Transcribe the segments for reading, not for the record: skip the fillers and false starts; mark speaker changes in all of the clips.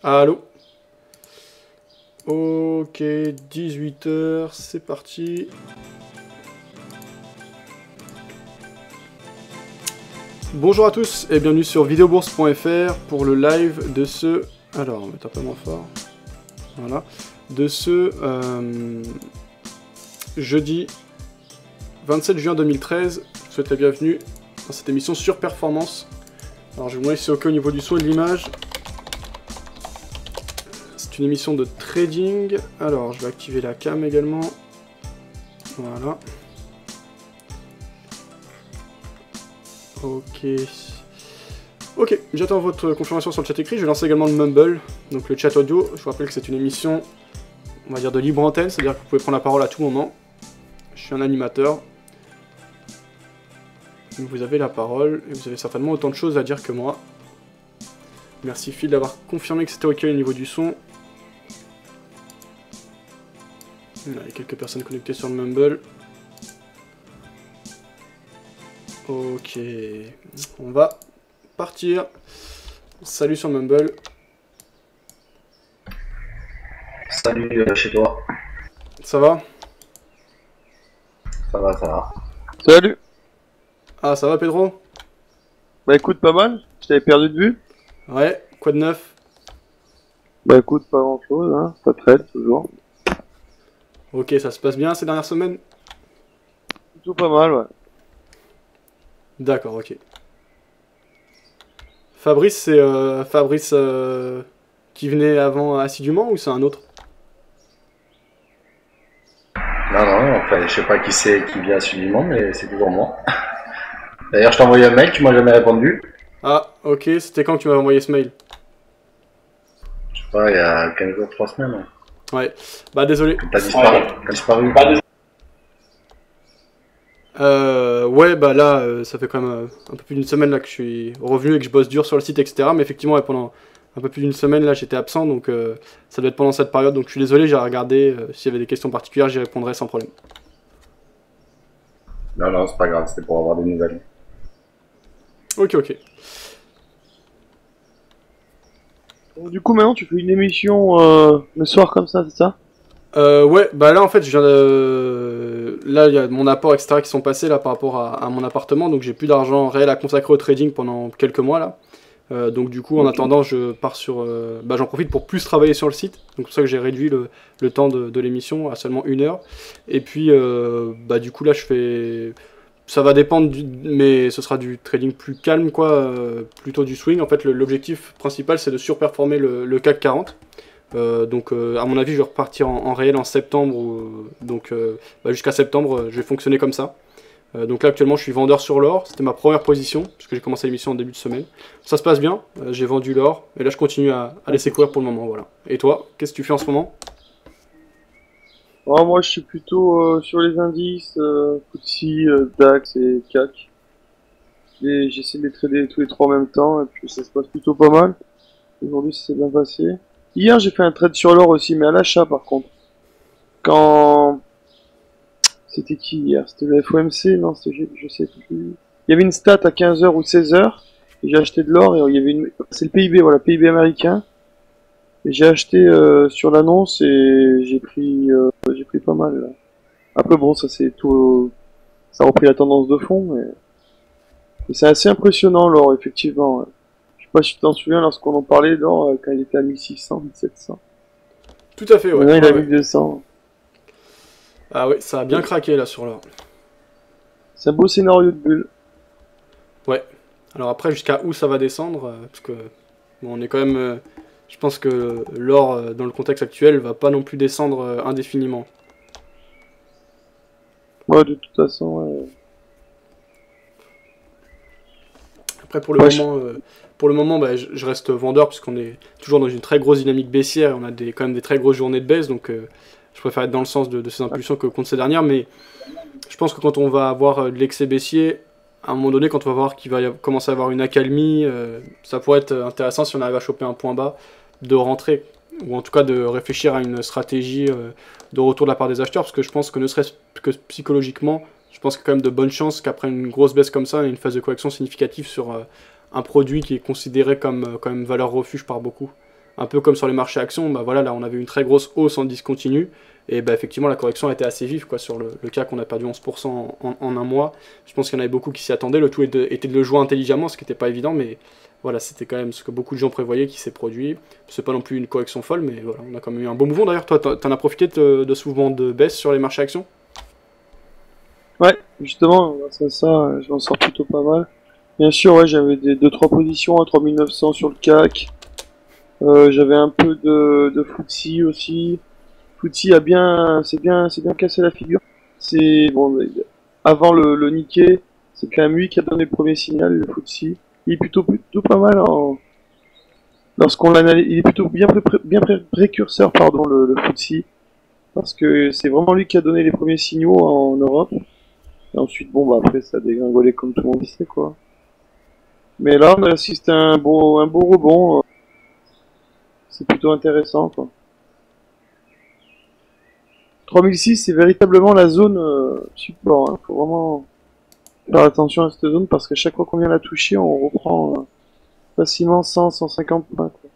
Speaker 1: Allô. Ok, 18 h, c'est parti. Bonjour à tous et bienvenue sur videobourse.fr pour le live de ce... Alors, on va mettre un peu moins fort. Voilà. De ce jeudi 27 juin 2013. Je vous souhaite la bienvenue dans cette émission sur performance. Alors, je vais vous montrer si c'est ok au niveau du son et de l'image. C'est une émission de trading. Alors, je vais activer la cam également. Voilà. Ok. Ok, j'attends votre confirmation sur le chat écrit. Je vais lancer également le Mumble, donc le chat audio. Je vous rappelle que c'est une émission, on va dire, de libre antenne, c'est-à-dire que vous pouvez prendre la parole à tout moment. Je suis un animateur. Donc vous avez la parole, et vous avez certainement autant de choses à dire que moi. Merci Phil d'avoir confirmé que c'était ok au niveau du son. Il y a quelques personnes connectées sur le Mumble. Ok, on va partir. Salut sur Mumble.
Speaker 2: Salut chez toi.
Speaker 1: Ça va?
Speaker 2: Ça va, ça va.
Speaker 3: Salut.
Speaker 1: Ah, ça va Pedro?
Speaker 3: Bah écoute, pas mal. Je t'avais perdu de vue.
Speaker 1: Ouais, quoi de neuf?
Speaker 3: Bah écoute, pas grand chose, hein. Ça traite toujours.
Speaker 1: Ok, ça se passe bien ces dernières semaines?
Speaker 3: Plutôt pas mal, ouais.
Speaker 1: D'accord, ok. Fabrice, c'est Fabrice qui venait avant assidûment ou c'est un autre?
Speaker 2: Non, enfin, je sais pas qui c'est qui vient assidûment, mais c'est toujours moi. D'ailleurs, je t'ai envoyé un mail, tu m'as jamais répondu.
Speaker 1: Ah, ok, c'était quand que tu m'avais envoyé ce mail?
Speaker 2: Je sais pas, il y a 15 jours, 3 semaines. Hein.
Speaker 1: Ouais, bah désolé.
Speaker 2: T'as disparu. T'as disparu.
Speaker 1: Ouais, bah là, ça fait quand même un peu plus d'une semaine là que je suis revenu et que je bosse dur sur le site, etc. Mais effectivement, ouais, pendant un peu plus d'une semaine là, j'étais absent, donc ça doit être pendant cette période. Donc je suis désolé, j'ai regardé. S'il y avait des questions particulières, j'y répondrai sans problème.
Speaker 2: Non, c'est pas grave, c'était pour avoir des nouvelles.
Speaker 1: Ok, ok.
Speaker 3: Donc, du coup, maintenant, tu fais une émission le soir comme ça, c'est ça?
Speaker 1: Ouais, bah là en fait, je viens de... Là, il y a mon apport, etc. qui sont passés là par rapport à mon appartement, donc j'ai plus d'argent réel à consacrer au trading pendant quelques mois là. Donc du coup, en attendant, je pars sur... Bah j'en profite pour plus travailler sur le site, donc c'est pour ça que j'ai réduit le temps de l'émission à seulement 1 heure. Et puis, bah du coup là, je fais... Ça va dépendre, mais ce sera du trading plus calme, quoi, plutôt du swing. En fait, l'objectif principal, c'est de surperformer le CAC 40. Donc à mon avis je vais repartir en réel en septembre, donc bah, jusqu'à septembre je vais fonctionner comme ça. Donc là actuellement je suis vendeur sur l'or, c'était ma première position, puisque j'ai commencé l'émission en début de semaine. Ça se passe bien, j'ai vendu l'or, et là je continue à laisser courir pour le moment, voilà. Et toi, qu'est-ce que tu fais en ce moment?
Speaker 3: Oh, moi, je suis plutôt sur les indices, FTSE, DAX et CAC. Et j'essaie de les trader tous les trois en même temps, et puis ça se passe plutôt pas mal. Aujourd'hui, ça s'est bien passé. Hier, j'ai fait un trade sur l'or aussi, mais à l'achat par contre. Quand... C'était qui hier? C'était le FOMC? Non, c'était, je sais plus. Il y avait une stat à 15 heures ou 16 heures, et j'ai acheté de l'or, et il y avait une... C'est le PIB, voilà, PIB américain. Et j'ai acheté sur l'annonce, et j'ai pris pas mal, là. Après, bon, ça c'est tout... Ça a repris la tendance de fond, mais... Et c'est assez impressionnant, l'or, effectivement. Ouais. Je sais pas si tu t'en souviens lorsqu'on en parlait, l'or, quand il était à 1600, 1700.
Speaker 1: Tout à fait, ouais.
Speaker 3: Maintenant, il a
Speaker 1: Ouais.
Speaker 3: 1200.
Speaker 1: Ah ouais, ça a bien craqué là sur l'or.
Speaker 3: C'est un beau scénario de bulle.
Speaker 1: Ouais. Alors après, jusqu'à où ça va descendre, parce que bon, on est quand même... je pense que l'or, dans le contexte actuel, va pas non plus descendre indéfiniment.
Speaker 3: Ouais, de toute façon, ouais.
Speaker 1: Après,
Speaker 3: Ouais,
Speaker 1: pour le moment bah, je reste vendeur puisqu'on est toujours dans une très grosse dynamique baissière et on a quand même des très grosses journées de baisse, donc je préfère être dans le sens de ces impulsions que contre ces dernières, mais je pense que quand on va avoir de l'excès baissier, à un moment donné, quand on va voir qu'il va commencer à avoir une accalmie, ça pourrait être intéressant si on arrive à choper un point bas, de rentrer, ou en tout cas de réfléchir à une stratégie de retour de la part des acheteurs, parce que je pense que ne serait-ce que psychologiquement, je pense qu'il y a quand même de bonnes chances qu'après une grosse baisse comme ça, il y ait une phase de correction significative sur un produit qui est considéré comme valeur refuge par beaucoup. un peu comme sur les marchés actions, bah voilà, là on avait une très grosse hausse en discontinu, et bah effectivement la correction a été assez vive, quoi, sur le CAC on a perdu 11% en un mois. Je pense qu'il y en avait beaucoup qui s'y attendaient, le tout était de le jouer intelligemment, ce qui n'était pas évident, mais voilà, c'était quand même ce que beaucoup de gens prévoyaient qui s'est produit. C'est pas non plus une correction folle, mais voilà, on a quand même eu un bon mouvement. D'ailleurs, toi, t'en as profité de ce mouvement de baisse sur les marchés actions?
Speaker 3: Ouais, justement, grâce à ça, je m'en sors plutôt pas mal. Bien sûr, ouais, j'avais des 2-3 positions à 3900 sur le CAC. J'avais un peu de FTSE aussi. FTSE c'est bien cassé la figure. C'est bon, avant le Nikkei, c'est quand même lui qui a donné le premier signal, le FTSE. Il est plutôt pas mal lorsqu'on l'analyse. Il est plutôt bien précurseur, pardon, le FTSE, parce que c'est vraiment lui qui a donné les premiers signaux en Europe. Et ensuite, bon, bah après, ça a dégringolé comme tout le monde sait, quoi. Mais là, on a assisté à un beau rebond. C'est plutôt intéressant, quoi. 3006, c'est véritablement la zone support. Hein. Faut vraiment faire attention à cette zone parce qu'à chaque fois qu'on vient la toucher, on reprend facilement 100, 150 points. Quoi.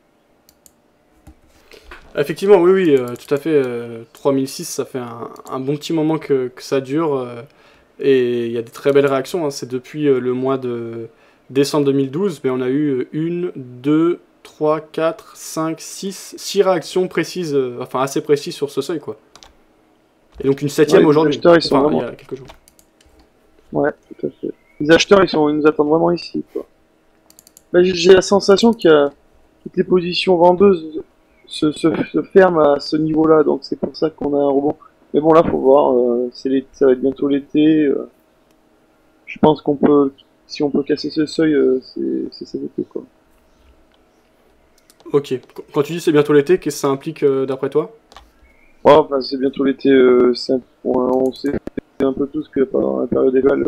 Speaker 1: Effectivement, oui, oui, tout à fait. 3006, ça fait un bon petit moment que ça dure. Et il y a des très belles réactions. Hein. C'est depuis le mois de décembre 2012, mais on a eu 1, 2, 3, 4, 5, 6 réactions précises, enfin assez précises sur ce seuil, quoi. Et donc une septième
Speaker 3: Ouais,
Speaker 1: aujourd'hui,
Speaker 3: les acheteurs, ils sont
Speaker 1: enfin,
Speaker 3: vraiment...
Speaker 1: il y a quelques jours.
Speaker 3: Ouais, tout à fait. Les acheteurs, ils nous attendent vraiment ici, quoi. Là, j'ai la sensation que toutes les positions vendeuses se ferment à ce niveau-là, donc c'est pour ça qu'on a un rebond. Mais bon, là, faut voir, ça va être bientôt l'été. Je pense qu'on peut, si on peut casser ce seuil, c'est ça l'été, quoi.
Speaker 1: Ok, quand tu dis c'est bientôt l'été, qu'est-ce que ça implique d'après toi?
Speaker 3: Ouais, enfin, c'est bientôt l'été, on sait un peu tous que pendant la période égale,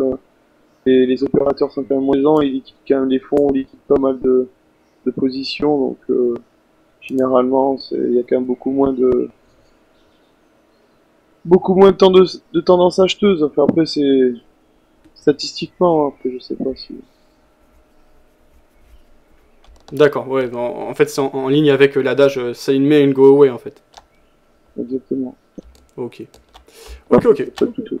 Speaker 3: les opérateurs sont quand même moins lents, ils liquident quand même les fonds, ils liquident pas mal de positions, donc généralement, il y a quand même beaucoup moins de temps de tendance acheteuse. Enfin, après, c'est statistiquement, hein, après, je sais pas si...
Speaker 1: D'accord, ouais, en fait c'est en ligne avec l'adage say in May and go away en fait.
Speaker 3: Exactement.
Speaker 1: Ok. Ok, ok.
Speaker 3: Pas du tout.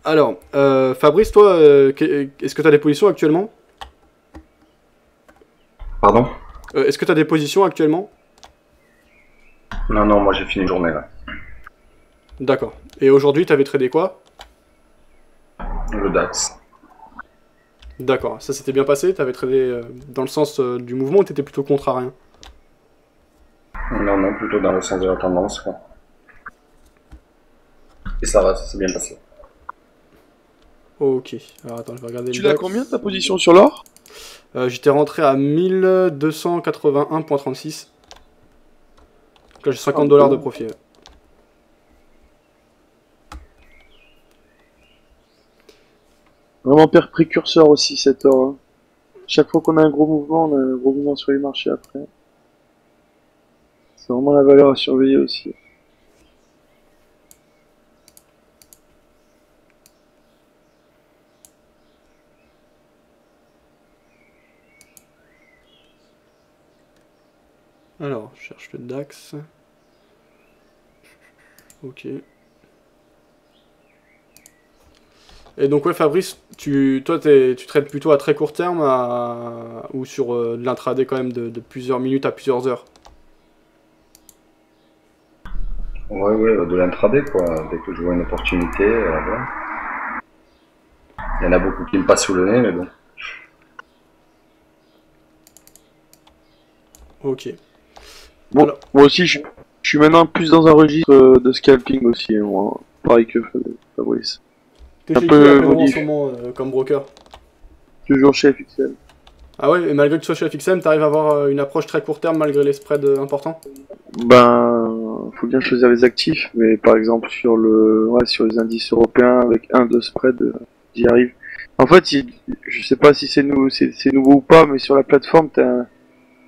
Speaker 1: Alors, Fabrice, toi, est-ce que tu as des positions actuellement?
Speaker 2: Pardon?
Speaker 1: Est-ce que tu as des positions actuellement?
Speaker 2: Non, non, moi j'ai fini une journée là.
Speaker 1: D'accord. Et aujourd'hui, tu avais tradé quoi?
Speaker 2: Le DAX.
Speaker 1: D'accord. Ça s'était bien passé? Tu avais tradé dans le sens du mouvement ou tu étais plutôt contrarian?
Speaker 2: Non, non, plutôt dans le sens de la tendance, quoi. Et ça va, ça s'est bien passé.
Speaker 1: Ok. Alors attends, je vais regarder
Speaker 3: Tu
Speaker 1: le
Speaker 3: l'as
Speaker 1: DAX.
Speaker 3: combien ta position sur l'or?
Speaker 1: J'étais rentré à 1281,36. Donc là, j'ai 50 dollars de profit. Ouais.
Speaker 3: Vraiment précurseur aussi cet or. Hein. Chaque fois qu'on a un gros mouvement, on a un gros mouvement sur les marchés après. C'est vraiment la valeur à surveiller aussi.
Speaker 1: Alors, je cherche le DAX. Ok. Et donc ouais Fabrice, toi tu trades plutôt à très court terme ou sur de l'intraday quand même de plusieurs minutes à plusieurs heures?
Speaker 2: Ouais, ouais, de l'intraday, quoi. Dès que je vois une opportunité, voilà. Il y en a beaucoup qui me passent sous le nez, mais bon.
Speaker 1: Ok.
Speaker 3: Bon,
Speaker 1: Alors-
Speaker 3: moi aussi, je suis maintenant plus dans un registre de scalping aussi, hein, moi. Pareil que Fabrice.
Speaker 1: T'es
Speaker 3: Un
Speaker 1: chez qui
Speaker 3: peu
Speaker 1: actuellement en
Speaker 3: modif.
Speaker 1: ce moment comme broker?
Speaker 3: Toujours chez FXL.
Speaker 1: Ah ouais, et malgré que tu sois chez FXM, t'arrives à avoir une approche très court terme malgré les spreads importants?
Speaker 3: Ben, faut bien choisir les actifs, mais par exemple sur sur les indices européens avec un de spread, j'y arrive. En fait, je sais pas si c'est nouveau ou pas, mais sur la plateforme, t'as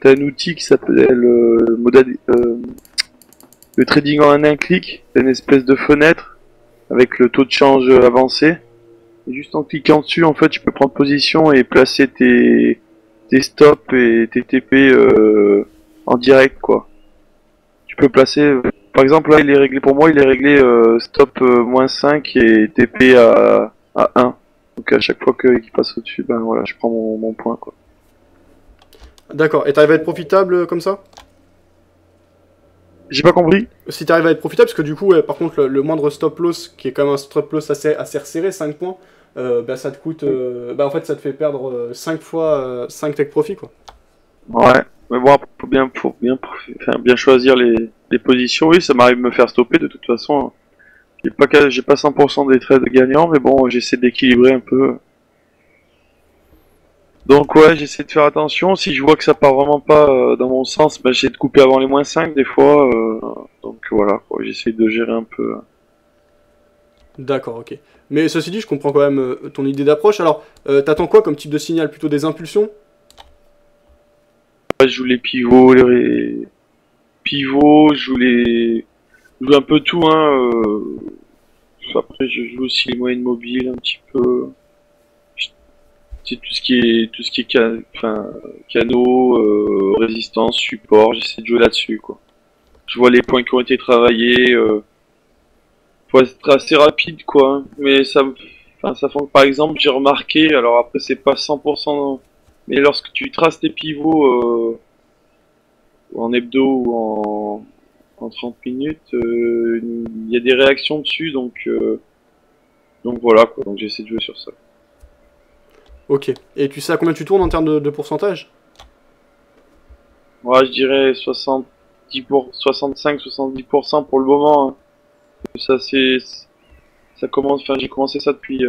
Speaker 3: un outil qui s'appelle le trading en un clic. T'as une espèce de fenêtre avec le taux de change avancé. Et juste en cliquant dessus, en fait, tu peux prendre position et placer tes tes stops et tes TP en direct, quoi. Tu peux placer, par exemple, là, il est réglé, pour moi, il est réglé stop -5 et TP à 1. Donc à chaque fois qu'il passe au-dessus, ben voilà, je prends mon point, quoi.
Speaker 1: D'accord. Et t'arrives à être profitable comme ça?
Speaker 3: J'ai pas compris.
Speaker 1: Si t'arrives à être profitable, parce que du coup, ouais, par contre, le moindre stop loss, qui est quand même un stop loss assez resserré, 5 points, bah, ça te coûte. Bah, en fait, ça te fait perdre 5 fois 5 take profit, quoi.
Speaker 3: Ouais, mais bon, faut bien choisir les positions. Oui, ça m'arrive de me faire stopper de toute façon. J'ai pas 100% des trades gagnants, mais bon, j'essaie d'équilibrer un peu. Donc ouais, j'essaie de faire attention. Si je vois que ça part vraiment pas dans mon sens, bah, j'essaie de couper avant les -5 des fois. Donc voilà, quoi, j'essaie de gérer un peu.
Speaker 1: D'accord, ok. Mais ceci dit, je comprends quand même ton idée d'approche. Alors, t'attends quoi comme type de signal? Plutôt des impulsions?
Speaker 3: Je joue les pivots, je joue un peu tout, hein. Après, je joue aussi les moyennes mobiles un petit peu. C'est enfin, canaux, résistance, support. J'essaie de jouer là-dessus, quoi. Je vois les points qui ont été travaillés. Faut être assez rapide, quoi. Hein. Mais enfin, ça fait, par exemple, j'ai remarqué. Alors après, c'est pas 100%. Mais lorsque tu traces tes pivots en hebdo ou en 30 minutes, il y a des réactions dessus, donc voilà, quoi. Donc j'essaie de jouer sur ça.
Speaker 1: Ok. Et tu sais à combien tu tournes en termes de pourcentage?
Speaker 3: Ouais, je dirais 65-70% pour le moment. Hein. Ça commence. Enfin, j'ai commencé ça depuis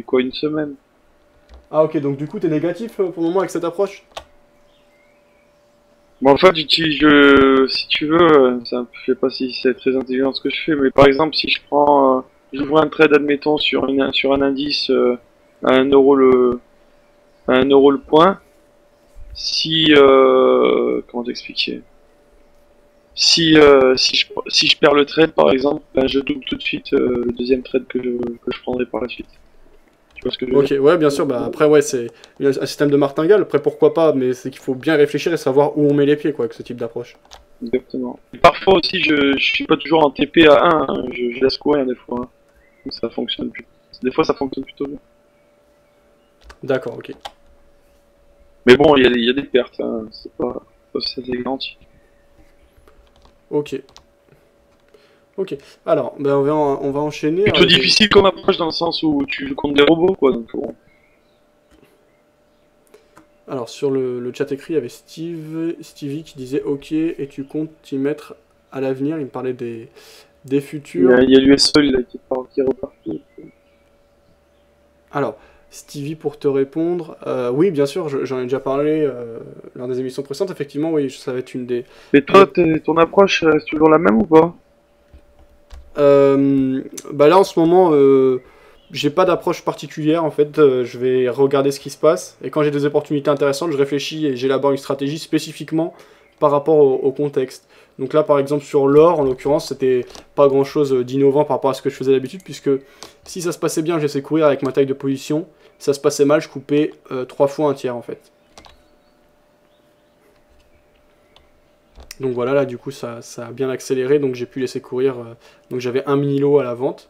Speaker 3: quoi, une semaine.
Speaker 1: Ah, ok, donc du coup, t'es négatif pour le moment avec cette approche?
Speaker 3: Bon, en fait, si tu veux, je sais pas si c'est très intelligent ce que je fais, mais par exemple, si j'ouvre un trade, admettons, sur un indice à 1 euro à 1 euro le point, comment t'expliquer? Si je perds le trade, par exemple, ben, je double tout de suite le deuxième trade que je prendrai par la suite. Tu vois ce que je veux
Speaker 1: Ok,
Speaker 3: dire?
Speaker 1: ouais, bien sûr. Bah, après, ouais, c'est un système de martingale. Après, pourquoi pas, mais c'est qu'il faut bien réfléchir et savoir où on met les pieds, quoi, avec ce type d'approche.
Speaker 3: Exactement. Et parfois aussi, je suis pas toujours en TP à 1, hein, je laisse courir des fois. Hein. Donc ça fonctionne plus. Des fois, ça fonctionne plutôt bien.
Speaker 1: D'accord, ok.
Speaker 3: Mais bon, il y a des pertes, hein. C'est pas si ça c'est garanti.
Speaker 1: Ok. Ok. Alors, ben, on va enchaîner
Speaker 3: Plutôt
Speaker 1: avec...
Speaker 3: difficile comme approche dans le sens où tu joues contre des robots, quoi. Donc, bon.
Speaker 1: Alors, sur le chat écrit, il y avait Stevie qui disait ok, et tu comptes t'y mettre à l'avenir. Il me parlait des futurs.
Speaker 3: Il y a l'US Oil là, qui est reparti.
Speaker 1: Alors, Stevie, pour te répondre, oui, bien sûr, j'en ai déjà parlé lors des émissions précédentes. Effectivement, oui, ça va être une des.
Speaker 3: Et toi, ton approche reste toujours la même ou pas?
Speaker 1: Bah là, en ce moment, j'ai pas d'approche particulière. En fait, je vais regarder ce qui se passe. Et quand j'ai des opportunités intéressantes, je réfléchis et j'élabore une stratégie spécifiquement par rapport au contexte. Donc là, par exemple, sur l'or, en l'occurrence, c'était pas grand chose d'innovant par rapport à ce que je faisais d'habitude, puisque si ça se passait bien, je laissais courir avec ma taille de position. Si ça se passait mal, je coupais 3 fois un tiers en fait. Donc voilà, là du coup ça a bien accéléré, donc j'ai pu laisser courir. Donc j'avais 1 mini lot à la vente.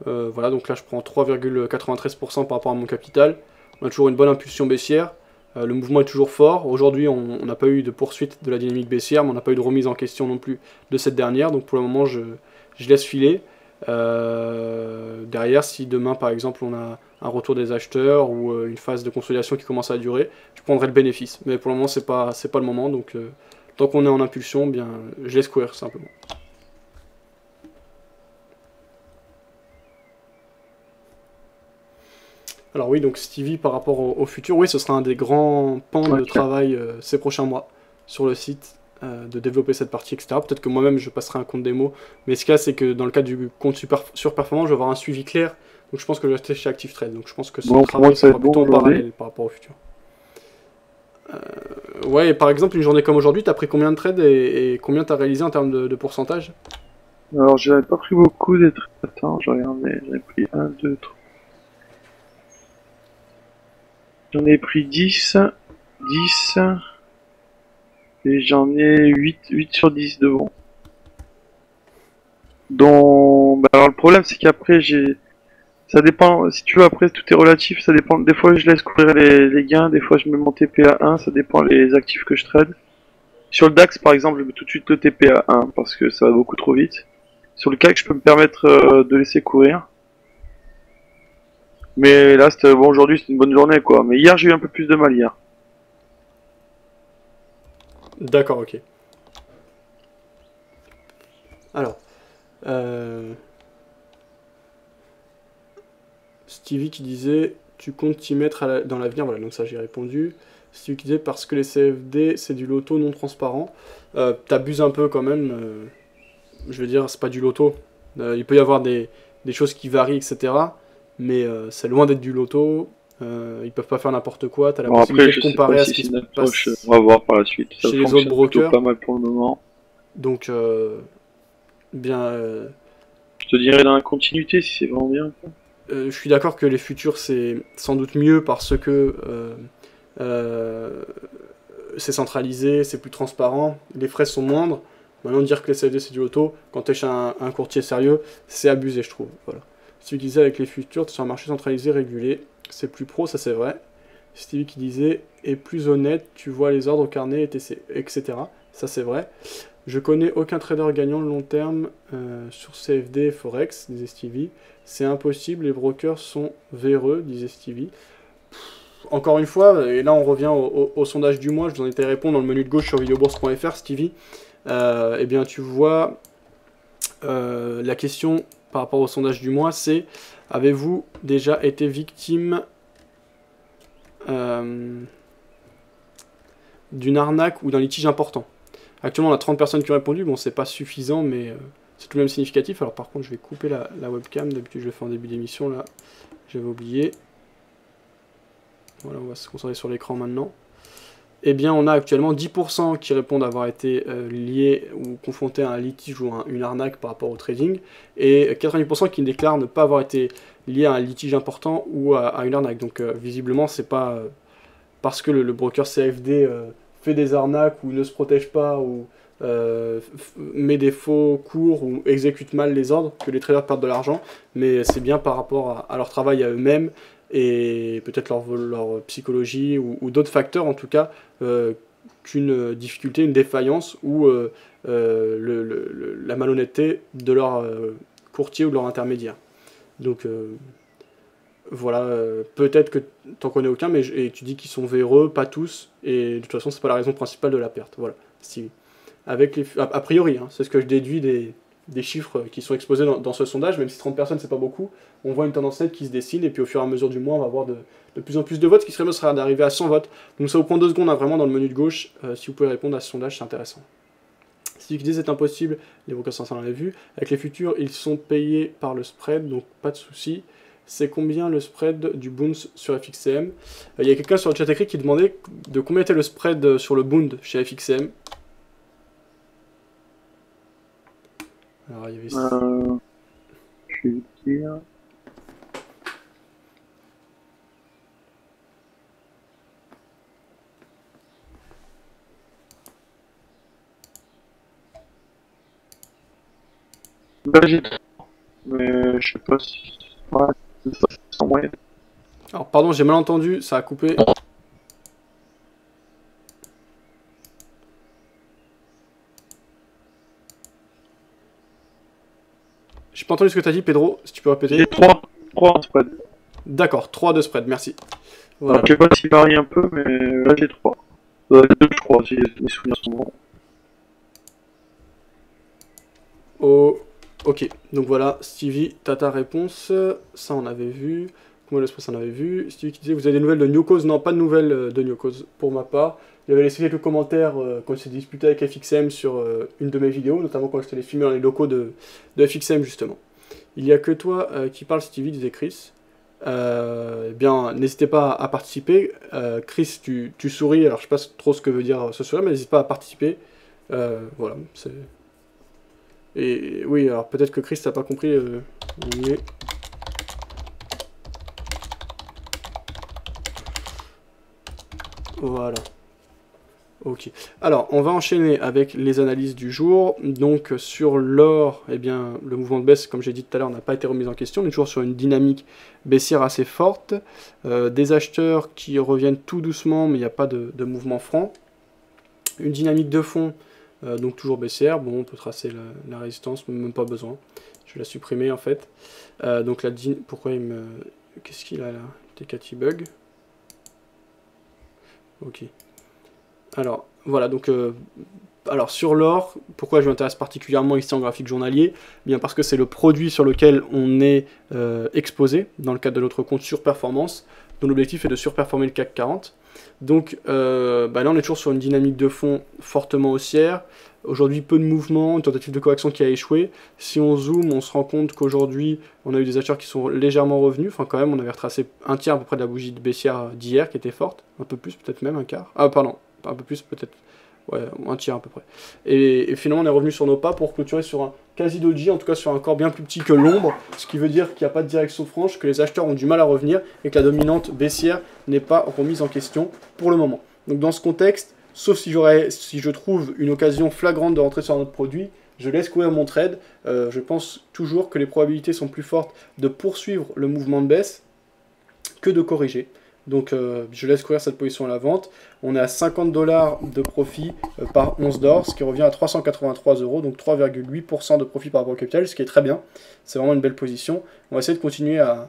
Speaker 1: Voilà, donc là je prends 3,93% par rapport à mon capital. On a toujours une bonne impulsion baissière. Le mouvement est toujours fort. Aujourd'hui, on n'a pas eu de poursuite de la dynamique baissière, mais on n'a pas eu de remise en question non plus de cette dernière. Donc pour le moment, je laisse filer. Derrière, si demain par exemple on a un retour des acheteurs ou une phase de consolidation qui commence à durer, je prendrai le bénéfice. Mais pour le moment, c'est pas le moment. Donc tant qu'on est en impulsion, bien, je laisse courir simplement. Alors oui, donc Stevie, par rapport au futur, oui, ce sera un des grands pans de travail ces prochains mois sur le site, de développer cette partie, etc. Peut-être que moi-même, je passerai un compte démo, mais ce qu'il y a, c'est que dans le cadre du compte surperformant, je vais avoir un suivi clair, donc je pense que je vais rester chez ActiveTrade, donc je pense que ce travail sera plutôt en parallèle par rapport au futur. Ouais, et par exemple, une journée comme aujourd'hui, tu as pris combien de trades et combien tu as réalisé en termes de pourcentage?
Speaker 3: Alors, j'avais pas pris beaucoup des trades. Attends, je regardais, j'avais pris 1, 2, 3. J'en ai pris 10 10 et j'en ai 8 sur 10 devant. Donc, bah alors le problème c'est qu'après ça dépend, si tu veux, après tout est relatif, ça dépend, des fois je laisse courir les gains, des fois je mets mon TP à 1, ça dépend les actifs que je trade. Sur le DAX par exemple, je mets tout de suite le TP à 1 parce que ça va beaucoup trop vite. Sur le CAC, je peux me permettre de laisser courir. Mais là, bon, aujourd'hui c'était une bonne journée quoi. Mais hier, j'ai eu un peu plus de mal hier.
Speaker 1: D'accord, ok. Alors, Stevie qui disait tu comptes t'y mettre dans l'avenir, voilà, donc ça j'ai répondu. Stevie qui disait parce que les CFD c'est du loto non transparent. T'abuses un peu quand même, je veux dire, c'est pas du loto. Il peut y avoir des choses qui varient, etc. Mais c'est loin d'être du loto. Ils peuvent pas faire n'importe quoi. T'as la
Speaker 3: Bon,
Speaker 1: possibilité
Speaker 3: après,
Speaker 1: de comparer à ce qui se
Speaker 3: approche,
Speaker 1: passe
Speaker 3: on va voir par la suite. Ça
Speaker 1: chez les autres
Speaker 3: fonctionne plutôt
Speaker 1: brokers.
Speaker 3: pas mal pour le moment.
Speaker 1: Donc, bien.
Speaker 3: Je te dirais dans la continuité si c'est vraiment bien.
Speaker 1: Je suis d'accord que les futurs c'est sans doute mieux parce que c'est centralisé, c'est plus transparent, les frais sont moindres. Maintenant, dire que les CFD c'est du loto, quand tu es chez un courtier sérieux, c'est abusé, je trouve. Voilà. Si tu disais avec les futurs, tu es sur un marché centralisé, régulé, c'est plus pro, ça c'est vrai. Stevie qui disait, et plus honnête, tu vois les ordres au carnet, etc. Ça c'est vrai. Je connais aucun trader gagnant le long terme sur CFD et Forex, disait Stevie. C'est impossible, les brokers sont véreux, disait Stevie. Encore une fois, et là on revient au sondage du mois, je vous en étais répondre dans le menu de gauche sur videobourse.fr, Stevie. Eh bien tu vois, la question par rapport au sondage du mois, c'est avez-vous déjà été victime d'une arnaque ou d'un litige important? Actuellement on a 30 personnes qui ont répondu, bon c'est pas suffisant mais c'est tout de même significatif. Alors par contre je vais couper la webcam, d'habitude je le fais en début d'émission, là j'avais oublié. Voilà, on va se concentrer sur l'écran maintenant. Eh bien, on a actuellement 10% qui répondent avoir été liés ou confrontés à un litige ou à une arnaque par rapport au trading, et 90% qui déclarent ne pas avoir été liés à un litige important ou à une arnaque. Donc, visiblement, c'est pas parce que le broker CFD fait des arnaques ou ne se protège pas ou met des faux cours ou exécute mal les ordres que les traders perdent de l'argent, mais c'est bien par rapport à leur travail à eux-mêmes et peut-être leur psychologie ou d'autres facteurs en tout cas qu'une difficulté, une défaillance ou la malhonnêteté de leur courtier ou de leur intermédiaire. Donc voilà, peut-être que t'en connais aucun, mais et tu dis qu'ils sont véreux, pas tous, et de toute façon c'est pas la raison principale de la perte. Voilà, Stevie. Avec a priori, hein, c'est ce que je déduis des chiffres qui sont exposés dans ce sondage, même si 30 personnes c'est pas beaucoup, on voit une tendance nette qui se dessine, et puis au fur et à mesure du mois, on va avoir de plus en plus de votes, ce qui serait bien serait d'arriver à 100 votes. Donc ça vous prend 2 secondes, hein, vraiment dans le menu de gauche, si vous pouvez répondre à ce sondage, c'est intéressant. Si vous dites c'est impossible, les brokers on l'avait vu, avec les futurs, ils sont payés par le spread, donc pas de souci. C'est combien le spread du Bund sur FXCM? Il y a quelqu'un sur le chat écrit qui demandait de combien était le spread sur le Bund chez FXCM. Alors, il y avait...
Speaker 3: Je vais dire... Bah, j'ai 3, mais je sais pas si... Ouais, c'est en moyenne.
Speaker 1: Alors, pardon, j'ai mal entendu, ça a coupé. J'ai pas entendu ce que tu as dit, Pedro, si tu peux répéter.
Speaker 3: J'ai 3 en spread.
Speaker 1: D'accord, 3 de spread, merci. Voilà.
Speaker 3: Alors, je sais pas s'il varie un peu, mais là j'ai 3. 2, je crois, si mes souvenirs sont bons.
Speaker 1: Oh, ok, donc voilà, Stevie, t'as ta réponse. Ça, on avait vu. Comment l'espace, on avait vu. Stevie qui disait vous avez des nouvelles de New Cause? Non, pas de nouvelles de New Cause pour ma part. Il avait laissé quelques commentaires quand il s'est disputé avec FXM sur une de mes vidéos, notamment quand je t'ai filmé dans les locaux de FXM, justement. Il n'y a que toi qui parle, Stevie, disait Chris. Eh bien, n'hésitez pas à participer. Chris, tu souris, alors je sais pas trop ce que veut dire ce sourire, mais n'hésite pas à participer. Voilà, c'est... Et oui, alors peut-être que Chris n'a pas compris. Mais... Voilà. Ok. Alors, on va enchaîner avec les analyses du jour. Donc, sur l'or, eh bien, le mouvement de baisse, comme j'ai dit tout à l'heure, n'a pas été remis en question. On est toujours sur une dynamique baissière assez forte. Des acheteurs qui reviennent tout doucement, mais il n'y a pas de mouvement franc. Une dynamique de fond, donc toujours baissière. Bon, on peut tracer la résistance, mais même pas besoin. Je vais la supprimer, en fait. Donc, pourquoi il me... Qu'est-ce qu'il a, là? TKT bug. Ok. Alors, voilà, donc, alors sur l'or, pourquoi je m'intéresse particulièrement ici en graphique journalier? Bien parce que c'est le produit sur lequel on est exposé, dans le cadre de notre compte surperformance, dont l'objectif est de surperformer le CAC 40. Donc là, on est toujours sur une dynamique de fond fortement haussière. Aujourd'hui, peu de mouvement, une tentative de correction qui a échoué. Si on zoome, on se rend compte qu'aujourd'hui, on a eu des acheteurs qui sont légèrement revenus. Enfin, quand même, on avait retracé un tiers à peu près de la bougie de baissière d'hier, qui était forte. Un peu plus, peut-être même un quart. Ah, pardon. Un peu plus peut-être, ouais, un tiers à peu près. Et finalement on est revenu sur nos pas pour clôturer sur un quasi doji, en tout cas sur un corps bien plus petit que l'ombre, ce qui veut dire qu'il n'y a pas de direction franche, que les acheteurs ont du mal à revenir et que la dominante baissière n'est pas remise en question pour le moment. Donc dans ce contexte, sauf si je trouve une occasion flagrante de rentrer sur un autre produit, je laisse courir mon trade. Je pense toujours que les probabilités sont plus fortes de poursuivre le mouvement de baisse que de corriger. Donc je laisse courir cette position à la vente. On est à 50 $ de profit par once d'or, ce qui revient à 383 €, donc 3,8% de profit par rapport au capital, ce qui est très bien. C'est vraiment une belle position. On va essayer de continuer à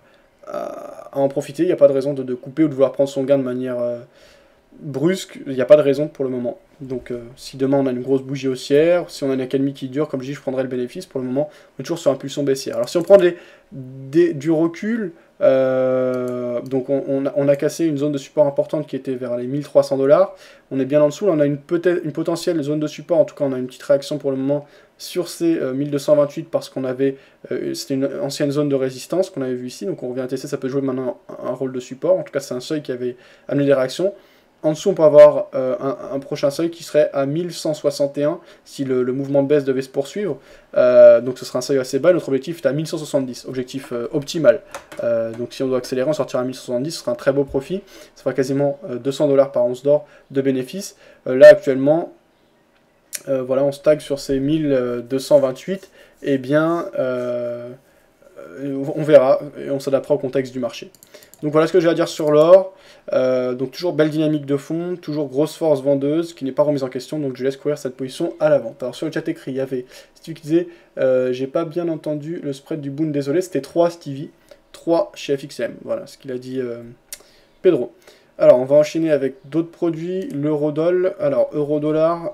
Speaker 1: en profiter. Il n'y a pas de raison de couper ou de vouloir prendre son gain de manière brusque. Il n'y a pas de raison pour le moment. Donc si demain on a une grosse bougie haussière, si on a une accalmie qui dure, comme je dis, je prendrai le bénéfice. Pour le moment, on est toujours sur impulsion baissière. Alors si on prend du recul, donc on a cassé une zone de support importante qui était vers les 1300 $. On est bien en dessous. Là, on a une potentielle zone de support. En tout cas, on a une petite réaction pour le moment sur ces 1228 parce qu'on avait... c'était une ancienne zone de résistance qu'on avait vu ici. Donc on revient à tester. Ça peut jouer maintenant un rôle de support. En tout cas, c'est un seuil qui avait amené des réactions. En dessous, on peut avoir un prochain seuil qui serait à 1161 si le mouvement de baisse devait se poursuivre. Donc ce sera un seuil assez bas. Notre objectif est à 1170, objectif optimal. Donc si on doit accélérer, on sortira à 1170, ce sera un très beau profit. Ça fera quasiment 200 $ par once d'or de bénéfices. Là, actuellement, voilà, on stagne sur ces 1228. Eh bien, on verra et on s'adaptera au contexte du marché. Donc voilà ce que j'ai à dire sur l'or. Donc toujours belle dynamique de fond, toujours grosse force vendeuse qui n'est pas remise en question, donc je laisse courir cette position à la vente. Alors sur le chat écrit, il y avait Stevie qui disait j'ai pas bien entendu le spread du Boon, désolé, c'était 3 Stevie, 3 chez FXM, voilà ce qu'il a dit Pedro. Alors on va enchaîner avec d'autres produits, l'eurodoll. Alors euro-dollar,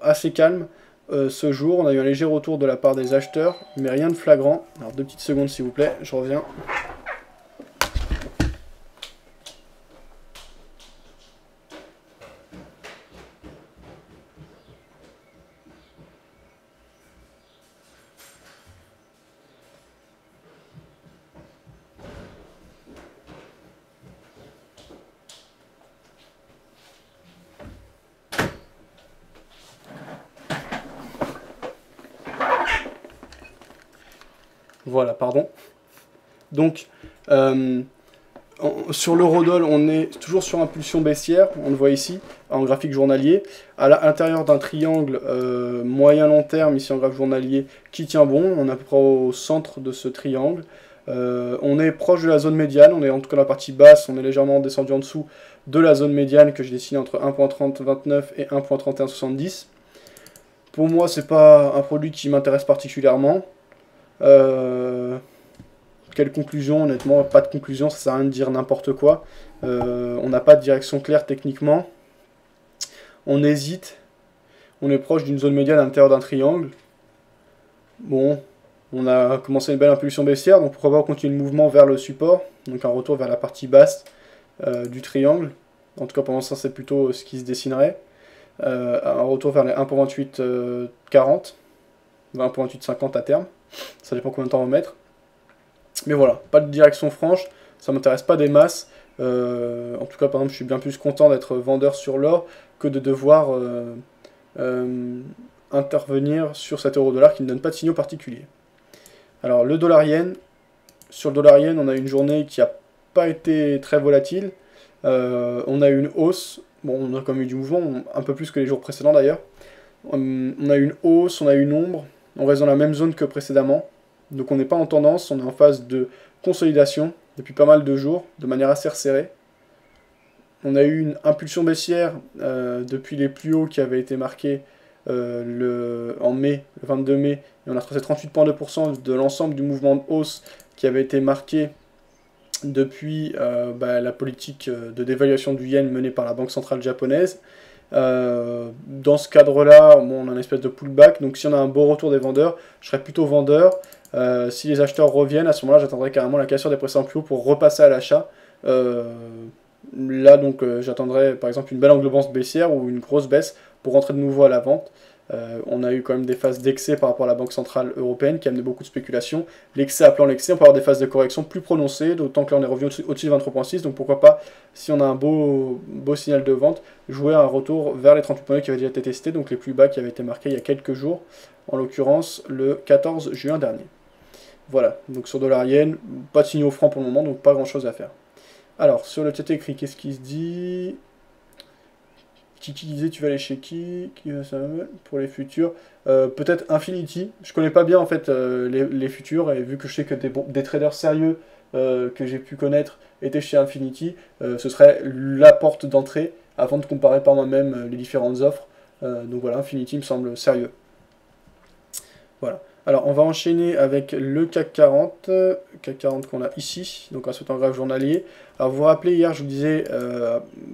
Speaker 1: assez calme ce jour, on a eu un léger retour de la part des acheteurs, mais rien de flagrant. Alors 2 petites secondes s'il vous plaît, je reviens. Voilà, pardon. Donc, sur l'eurodoll, on est toujours sur impulsion baissière, on le voit ici, en graphique journalier, à l'intérieur d'un triangle moyen-long terme, ici en graphique journalier, qui tient bon, on est à peu près au centre de ce triangle. On est proche de la zone médiane, on est en tout cas dans la partie basse, on est légèrement descendu en dessous de la zone médiane que je dessine entre 1.3029 et 1.3170. Pour moi, c'est pas un produit qui m'intéresse particulièrement. Quelle conclusion? Honnêtement, pas de conclusion, ça sert à rien de dire n'importe quoi. On n'a pas de direction claire techniquement. On hésite. On est proche d'une zone médiane à l'intérieur d'un triangle. Bon, on a commencé une belle impulsion baissière, donc pourquoi pas continuer le mouvement vers le support. Donc un retour vers la partie basse du triangle. En tout cas, pour l'instant, c'est plutôt ce qui se dessinerait. Un retour vers les 1.2840, 1.2850 à terme. Ça dépend combien de temps on va mettre. Mais voilà, pas de direction franche, ça m'intéresse pas des masses. En tout cas, par exemple, je suis bien plus content d'être vendeur sur l'or que de devoir intervenir sur cet euro-dollar qui ne donne pas de signaux particuliers. Alors, le dollar-yen. Sur le dollar-yen, on a une journée qui n'a pas été très volatile. On a eu une hausse. Bon, on a quand même eu du mouvement, un peu plus que les jours précédents d'ailleurs. On a eu une hausse, on a eu une ombre, on reste dans la même zone que précédemment. Donc on n'est pas en tendance, on est en phase de consolidation depuis pas mal de jours, de manière assez resserrée. On a eu une impulsion baissière depuis les plus hauts qui avaient été marqués en mai, le 22 mai, et on a retracé 38,2% de l'ensemble du mouvement de hausse qui avait été marqué depuis la politique de dévaluation du yen menée par la Banque centrale japonaise. Dans ce cadre-là, bon, on a une espèce de pullback, donc si on a un beau retour des vendeurs, je serais plutôt vendeur. Si les acheteurs reviennent, à ce moment-là, j'attendrai carrément la cassure des précédents plus hauts pour repasser à l'achat. Là, donc, j'attendrai par exemple une belle englobance baissière ou une grosse baisse pour rentrer de nouveau à la vente. On a eu quand même des phases d'excès par rapport à la Banque Centrale Européenne qui a amené beaucoup de spéculation. L'excès appelant l'excès, on peut avoir des phases de correction plus prononcées, d'autant que là on est revenu au-dessus de 23,6, donc pourquoi pas, si on a un beau signal de vente, jouer un retour vers les 38 points qui avaient déjà été testés, donc les plus bas qui avaient été marqués il y a quelques jours, en l'occurrence le 14 juin dernier. Voilà, donc sur dollar yen, pas de signaux francs pour le moment, donc pas grand chose à faire. Alors, sur le chat écrit, qu'est-ce qui se dit? Qui disait tu vas aller chez qui pour les futurs? Peut-être Infinity. Je connais pas bien en fait les futurs, et vu que je sais que des traders sérieux que j'ai pu connaître étaient chez Infinity, ce serait la porte d'entrée avant de comparer par moi-même les différentes offres. Donc voilà, Infinity me semble sérieux. Voilà. Alors on va enchaîner avec le CAC 40, CAC 40 qu'on a ici, donc un sautant graphe journalier. Alors vous vous rappelez, hier je vous disais,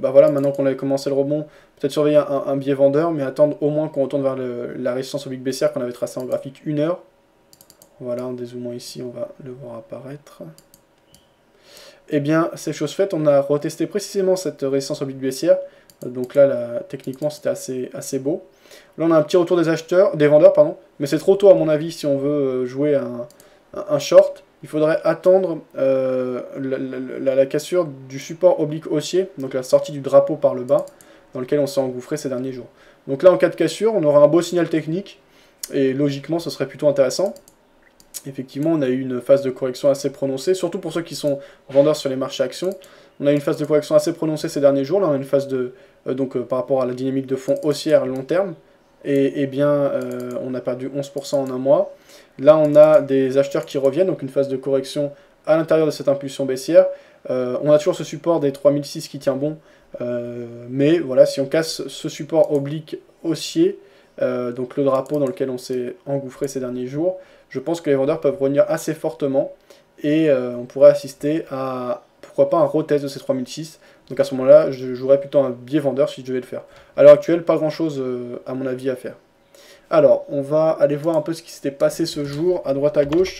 Speaker 1: voilà, maintenant qu'on avait commencé le rebond, peut-être surveiller un biais vendeur, mais attendre au moins qu'on retourne vers la résistance oblique baissière qu'on avait tracée en graphique 1 heure. Voilà, en dézoomant ici, on va le voir apparaître. Eh bien, c'est chose faite, on a retesté précisément cette résistance oblique baissière, donc là, techniquement c'était assez beau. Là on a un petit retour des vendeurs, pardon, mais c'est trop tôt à mon avis si on veut jouer un short. Il faudrait attendre la cassure du support oblique haussier, donc la sortie du drapeau par le bas, dans lequel on s'est engouffré ces derniers jours. Donc là en cas de cassure, on aura un beau signal technique, et logiquement ce serait plutôt intéressant. Effectivement on a eu une phase de correction assez prononcée, surtout pour ceux qui sont vendeurs sur les marchés actions. On a eu une phase de correction assez prononcée ces derniers jours, là on a une phase de... par rapport à la dynamique de fond haussière long terme, et bien on a perdu 11% en un mois. Là on a des acheteurs qui reviennent, donc une phase de correction à l'intérieur de cette impulsion baissière. On a toujours ce support des 3006 qui tient bon, mais voilà, si on casse ce support oblique haussier, donc le drapeau dans lequel on s'est engouffré ces derniers jours, je pense que les vendeurs peuvent revenir assez fortement, et on pourrait assister à, pourquoi pas, un retest de ces 3006. Donc à ce moment-là, je jouerais plutôt un biais vendeur si je devais le faire. À l'heure actuelle, pas grand-chose à mon avis à faire. Alors, on va aller voir un peu ce qui s'était passé ce jour, à droite à gauche.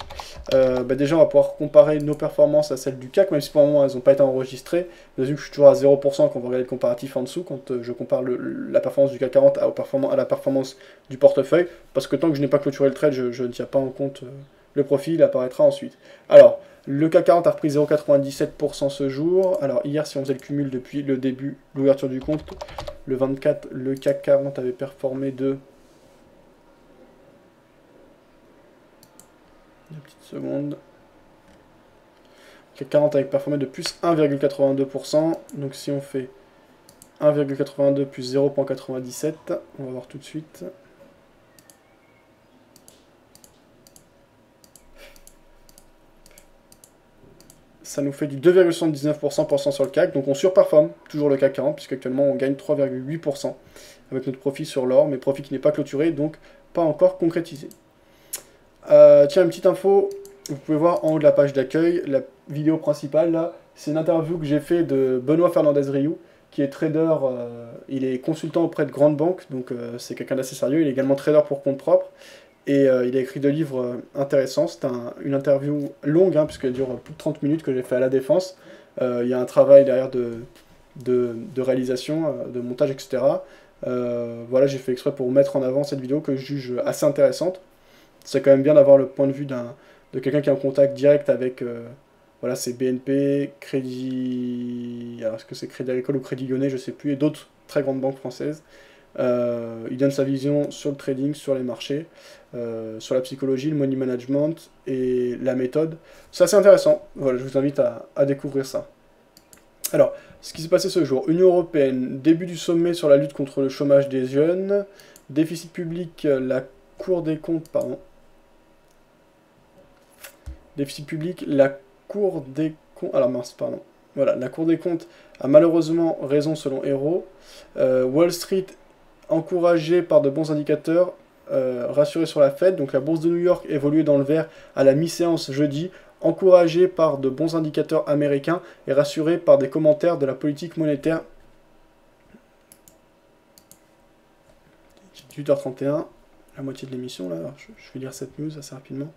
Speaker 1: Déjà, on va pouvoir comparer nos performances à celles du CAC, même si pour le moment, elles n'ont pas été enregistrées. Vous avez vu que je suis toujours à 0% quand on regarde le comparatif en dessous, quand je compare la performance du CAC 40 à la performance du portefeuille, parce que tant que je n'ai pas clôturé le trade, je ne tiens pas en compte le profil, il apparaîtra ensuite. Alors, le CAC 40 a repris 0,97% ce jour. Alors hier, si on faisait le cumul depuis le début, l'ouverture du compte, le 24, le CAC 40 avait performé de... Une petite seconde. Le CAC 40 avait performé de plus 1,82%. Donc si on fait 1,82 plus 0,97, on va voir tout de suite. Ça nous fait du 2,79% sur le CAC, donc on surperforme toujours le CAC 40, puisque actuellement on gagne 3,8% avec notre profit sur l'or, mais profit qui n'est pas clôturé, donc pas encore concrétisé. Tiens, une petite info, vous pouvez voir en haut de la page d'accueil, la vidéo principale, là, c'est une interview que j'ai fait de Benoît Fernandez-Riou, qui est trader, il est consultant auprès de grandes banques, donc c'est quelqu'un d'assez sérieux, il est également trader pour compte propre, et il a écrit 2 livres intéressants. C'est une interview longue, puisqu'elle dure plus de 30 minutes, que j'ai fait à La Défense. Il y a un travail derrière de réalisation, de montage, etc. Voilà, j'ai fait exprès pour mettre en avant cette vidéo que je juge assez intéressante. C'est quand même bien d'avoir le point de vue de quelqu'un qui est en contact direct avec voilà, c'est BNP, Crédit... Alors, est-ce que c'est Crédit Agricole ou Crédit Lyonnais, je sais plus, et d'autres très grandes banques françaises. Il donne sa vision sur le trading, sur les marchés, sur la psychologie, le money management et la méthode. C'est assez intéressant. Voilà, je vous invite à découvrir ça. Alors, ce qui s'est passé ce jour, Union Européenne, début du sommet sur la lutte contre le chômage des jeunes, déficit public, la Cour des comptes, pardon. Déficit public, la Cour des comptes, alors mince, pardon. Voilà, la Cour des comptes a malheureusement raison selon Hero. Wall Street, encouragé par de bons indicateurs, rassuré sur la Fed, donc la bourse de New York évoluait dans le vert à la mi-séance jeudi, encouragé par de bons indicateurs américains et rassuré par des commentaires de la politique monétaire. 18h31, la moitié de l'émission là, alors je vais lire cette news assez rapidement.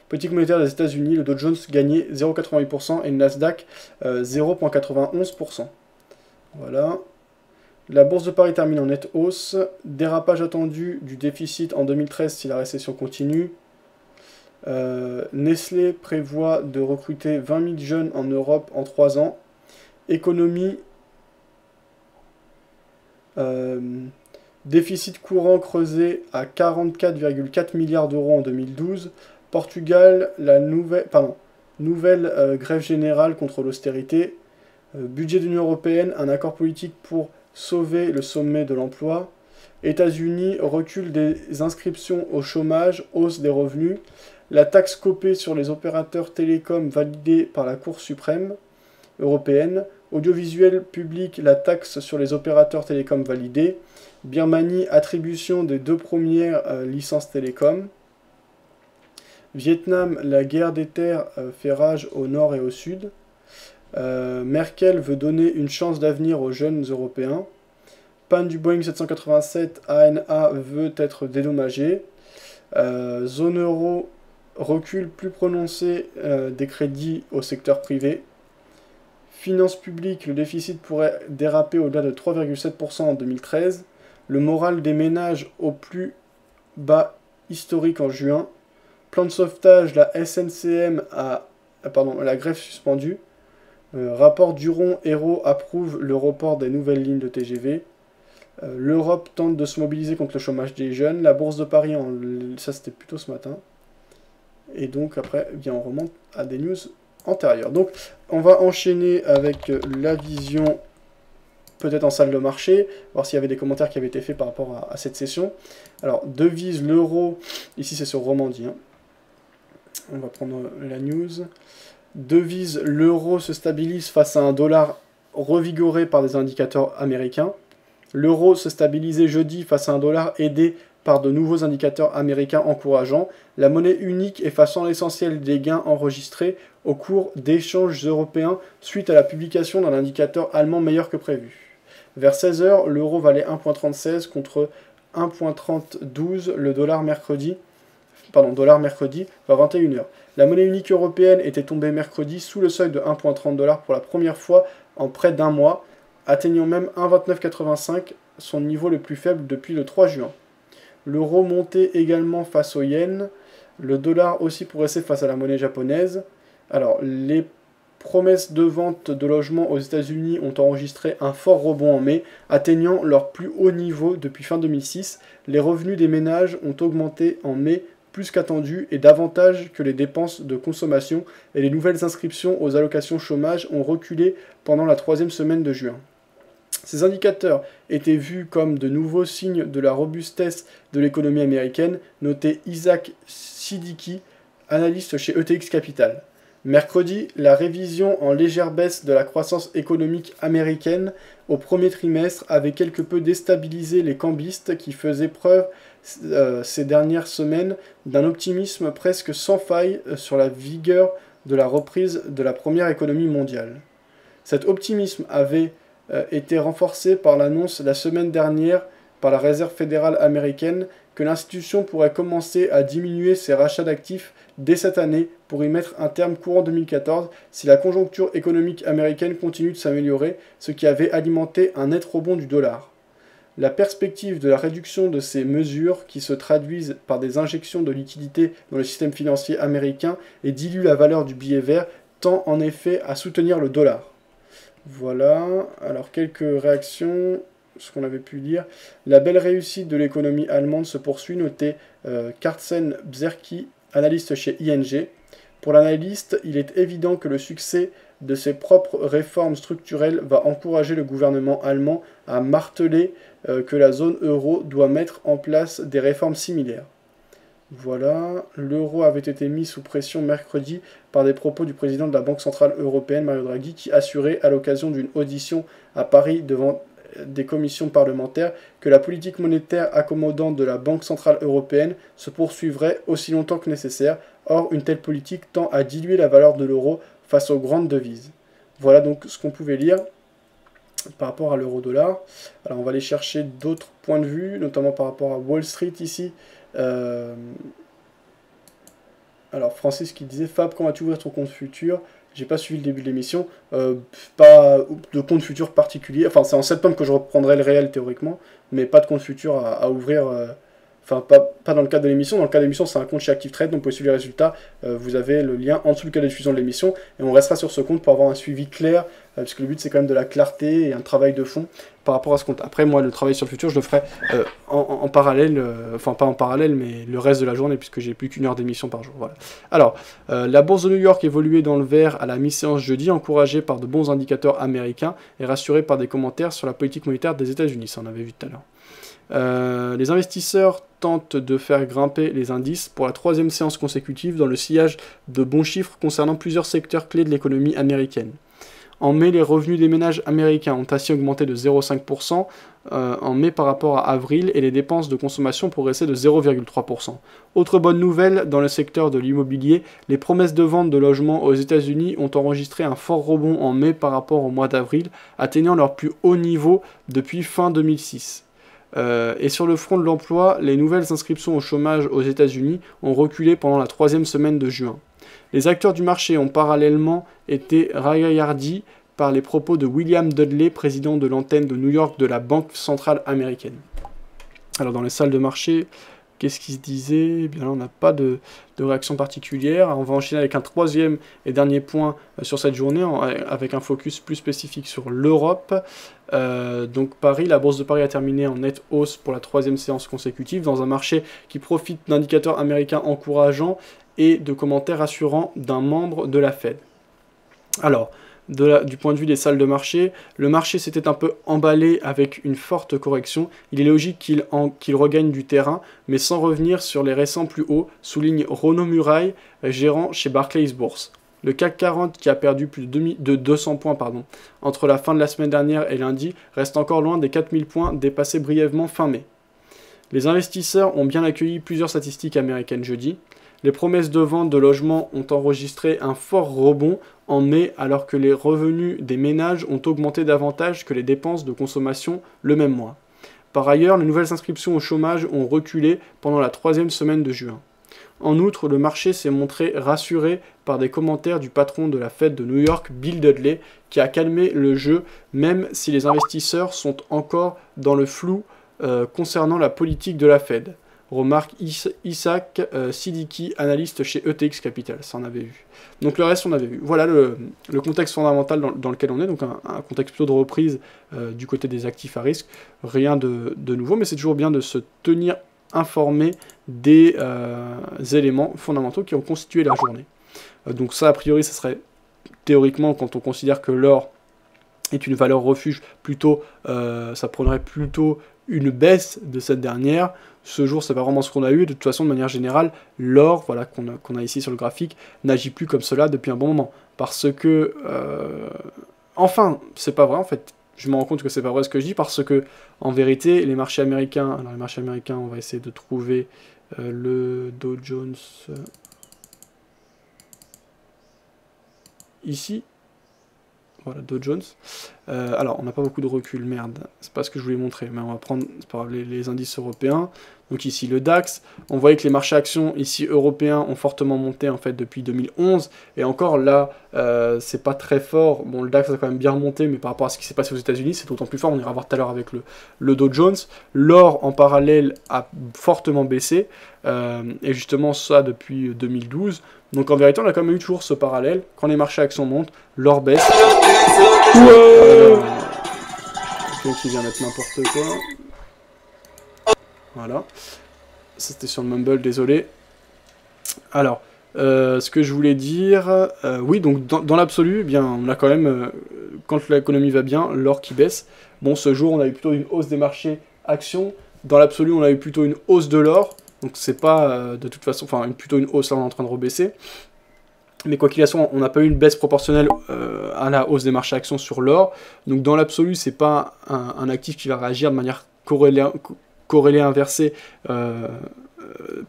Speaker 1: Politique monétaire des États-Unis, le Dow Jones gagnait 0,88% et le Nasdaq 0,91%. Voilà. La bourse de Paris termine en nette hausse. Dérapage attendu du déficit en 2013 si la récession continue. Nestlé prévoit de recruter 20 000 jeunes en Europe en 3 ans. Économie. Déficit courant creusé à 44,4 milliards d'euros en 2012. Portugal, la nouvelle grève générale contre l'austérité. Budget de l'Union Européenne, un accord politique pour sauver le sommet de l'emploi. États-Unis, recul des inscriptions au chômage, hausse des revenus. La taxe copée sur les opérateurs télécoms validée par la Cour suprême européenne. Audiovisuel public, la taxe sur les opérateurs télécoms validée. Birmanie, attribution des 2 premières licences télécom. Vietnam, la guerre des terres fait rage au nord et au sud. Merkel veut donner une chance d'avenir aux jeunes européens. Panne du Boeing 787, ANA veut être dédommagé. Zone euro, recul plus prononcé des crédits au secteur privé. Finances publiques, le déficit pourrait déraper au-delà de 3,7% en 2013. Le moral des ménages au plus bas historique en juin. Plan de sauvetage, la SNCM la grève suspendue. Rapport Duron, Hero approuve le report des nouvelles lignes de TGV. L'Europe tente de se mobiliser contre le chômage des jeunes. La bourse de Paris, ça c'était plutôt ce matin. Et donc après, eh bien, on remonte à des news antérieures. Donc on va enchaîner avec la vision peut-être en salle de marché, voir s'il y avait des commentaires qui avaient été faits par rapport à cette session. Alors, devise, l'euro, ici c'est sur Romandie. Hein. On va prendre la news. Devise, l'euro se stabilise face à un dollar revigoré par des indicateurs américains. L'euro se stabilisait jeudi face à un dollar aidé par de nouveaux indicateurs américains encourageants. La monnaie unique effaçant l'essentiel des gains enregistrés au cours d'échanges européens suite à la publication d'un indicateur allemand meilleur que prévu. Vers 16h, l'euro valait 1,36 contre 1,3012 le dollar mercredi vers 21h. La monnaie unique européenne était tombée mercredi sous le seuil de 1,30$ pour la première fois en près d'un mois, atteignant même 1,2985, son niveau le plus faible depuis le 3 juin. L'euro montait également face au yen, le dollar aussi progressait face à la monnaie japonaise. Alors, les promesses de vente de logements aux États-Unis ont enregistré un fort rebond en mai, atteignant leur plus haut niveau depuis fin 2006. Les revenus des ménages ont augmenté en mai plus qu'attendu et davantage que les dépenses de consommation, et les nouvelles inscriptions aux allocations chômage ont reculé pendant la 3e semaine de juin. Ces indicateurs étaient vus comme de nouveaux signes de la robustesse de l'économie américaine, notait Isaac Siddiqui, analyste chez ETX Capital. Mercredi, la révision en légère baisse de la croissance économique américaine au premier trimestre avait quelque peu déstabilisé les cambistes qui faisaient preuve ces dernières semaines d'un optimisme presque sans faille sur la vigueur de la reprise de la première économie mondiale. Cet optimisme avait été renforcé par l'annonce la semaine dernière par la Réserve fédérale américaine que l'institution pourrait commencer à diminuer ses rachats d'actifs dès cette année pour y mettre un terme courant 2014 si la conjoncture économique américaine continue de s'améliorer, ce qui avait alimenté un net rebond du dollar. La perspective de la réduction de ces mesures, qui se traduisent par des injections de liquidités dans le système financier américain et diluent la valeur du billet vert, tend en effet à soutenir le dollar. Voilà, alors quelques réactions, ce qu'on avait pu lire. La belle réussite de l'économie allemande se poursuit, notait Karsten Bzerki, analyste chez ING. Pour l'analyste, il est évident que le succès de ses propres réformes structurelles va encourager le gouvernement allemand à marteler que la zone euro doit mettre en place des réformes similaires. Voilà, l'euro avait été mis sous pression mercredi par des propos du président de la Banque Centrale Européenne, Mario Draghi, qui assurait à l'occasion d'une audition à Paris devant des commissions parlementaires que la politique monétaire accommodante de la Banque Centrale Européenne se poursuivrait aussi longtemps que nécessaire. Or, une telle politique tend à diluer la valeur de l'euro face aux grandes devises. Voilà donc ce qu'on pouvait lire par rapport à l'euro-dollar. Alors on va aller chercher d'autres points de vue, notamment par rapport à Wall Street ici. Alors Francis qui disait: Fab, quand vas-tu ouvrir ton compte futur? J'ai pas suivi le début de l'émission. Pas de compte futur particulier. Enfin, c'est en septembre que je reprendrai le réel théoriquement, mais pas de compte futur à ouvrir. Enfin, pas dans le cadre de l'émission. Dans le cadre de l'émission, c'est un compte chez ActiveTrade, donc vous pouvez suivre les résultats. Vous avez le lien en dessous du cadre de diffusion de l'émission, et on restera sur ce compte pour avoir un suivi clair, parce que le but c'est quand même de la clarté et un travail de fond par rapport à ce compte. Après, moi, le travail sur le futur, je le ferai en parallèle, enfin pas en parallèle, mais le reste de la journée, puisque j'ai plus qu'une heure d'émission par jour. Voilà. Alors, la bourse de New York évoluait dans le vert à la mi-séance jeudi, encouragée par de bons indicateurs américains et rassurée par des commentaires sur la politique monétaire des États-Unis. Ça, on avait vu tout à l'heure. Les investisseurs tentent de faire grimper les indices pour la troisième séance consécutive dans le sillage de bons chiffres concernant plusieurs secteurs clés de l'économie américaine. En mai, les revenus des ménages américains ont ainsi augmenté de 0,5% en mai par rapport à avril, et les dépenses de consommation progressaient de 0,3%. Autre bonne nouvelle, dans le secteur de l'immobilier, les promesses de vente de logements aux États-Unis ont enregistré un fort rebond en mai par rapport au mois d'avril, atteignant leur plus haut niveau depuis fin 2006. Et sur le front de l'emploi, les nouvelles inscriptions au chômage aux États-Unis ont reculé pendant la troisième semaine de juin. Les acteurs du marché ont parallèlement été ragaillardis par les propos de William Dudley, président de l'antenne de New York de la Banque centrale américaine. Alors dans les salles de marché, qu'est-ce qui se disait? Eh bien là, on n'a pas de réaction particulière. On va enchaîner avec un troisième et dernier point sur cette journée, avec un focus plus spécifique sur l'Europe. Donc Paris, la bourse de Paris a terminé en nette hausse pour la troisième séance consécutive, dans un marché qui profite d'indicateurs américains encourageants et de commentaires rassurants d'un membre de la Fed. Alors, du point de vue des salles de marché, le marché s'était un peu emballé avec une forte correction. Il est logique qu'il regagne du terrain, mais sans revenir sur les récents plus hauts, souligne Renaud Muraille, gérant chez Barclays Bourse. Le CAC 40, qui a perdu plus de 200 points entre la fin de la semaine dernière et lundi, reste encore loin des 4000 points dépassés brièvement fin mai. Les investisseurs ont bien accueilli plusieurs statistiques américaines jeudi. Les promesses de vente de logements ont enregistré un fort rebond en mai, alors que les revenus des ménages ont augmenté davantage que les dépenses de consommation le même mois. Par ailleurs, les nouvelles inscriptions au chômage ont reculé pendant la troisième semaine de juin. En outre, le marché s'est montré rassuré par des commentaires du patron de la Fed de New York, Bill Dudley, qui a calmé le jeu, même si les investisseurs sont encore dans le flou concernant la politique de la Fed. Remarque Isaac Siddiqui, analyste chez ETX Capital, ça on avait vu. Donc le reste on avait vu. Voilà le contexte fondamental dans lequel on est, donc un contexte plutôt de reprise du côté des actifs à risque. Rien de nouveau, mais c'est toujours bien de se tenir informé des éléments fondamentaux qui ont constitué la journée. Donc ça, a priori, ça serait théoriquement, quand on considère que l'or est une valeur refuge, plutôt, ça prendrait plutôt une baisse de cette dernière. Ce jour, c'est pas vraiment ce qu'on a eu. De toute façon, de manière générale, l'or, voilà, qu'on a ici sur le graphique, n'agit plus comme cela depuis un bon moment. Parce que... Enfin, c'est pas vrai, en fait. Je me rends compte que c'est pas vrai ce que je dis, parce que, en vérité, les marchés américains... Alors, les marchés américains, on va essayer de trouver le Dow Jones... ici. Voilà, Dow Jones. Alors, on n'a pas beaucoup de recul, merde. C'est pas ce que je voulais montrer, mais on va prendre les indices européens. Donc ici, le DAX. On voyait que les marchés actions ici européens ont fortement monté en fait depuis 2011. Et encore là, c'est pas très fort. Bon, le DAX a quand même bien remonté, mais par rapport à ce qui s'est passé aux États-Unis, c'est d'autant plus fort. On ira voir tout à l'heure avec le Dow Jones. L'or en parallèle a fortement baissé. Et justement, ça depuis 2012. Donc en vérité, on a quand même eu toujours ce parallèle. Quand les marchés actions montent, l'or baisse. Quelqu'un qui vient mettre n'importe quoi. Voilà. C'était sur le Mumble, désolé. Alors, Ce que je voulais dire, oui, donc dans l'absolu, eh bien, on a quand même, quand l'économie va bien, l'or qui baisse. Bon, ce jour, on a eu plutôt une hausse des marchés actions. Dans l'absolu, on a eu plutôt une hausse de l'or. Donc c'est pas de toute façon, enfin plutôt une hausse, là on est en train de rebaisser. Mais quoi qu'il en soit, on n'a pas eu une baisse proportionnelle à la hausse des marchés actions sur l'or. Donc dans l'absolu, c'est pas un actif qui va réagir de manière corrélée inversée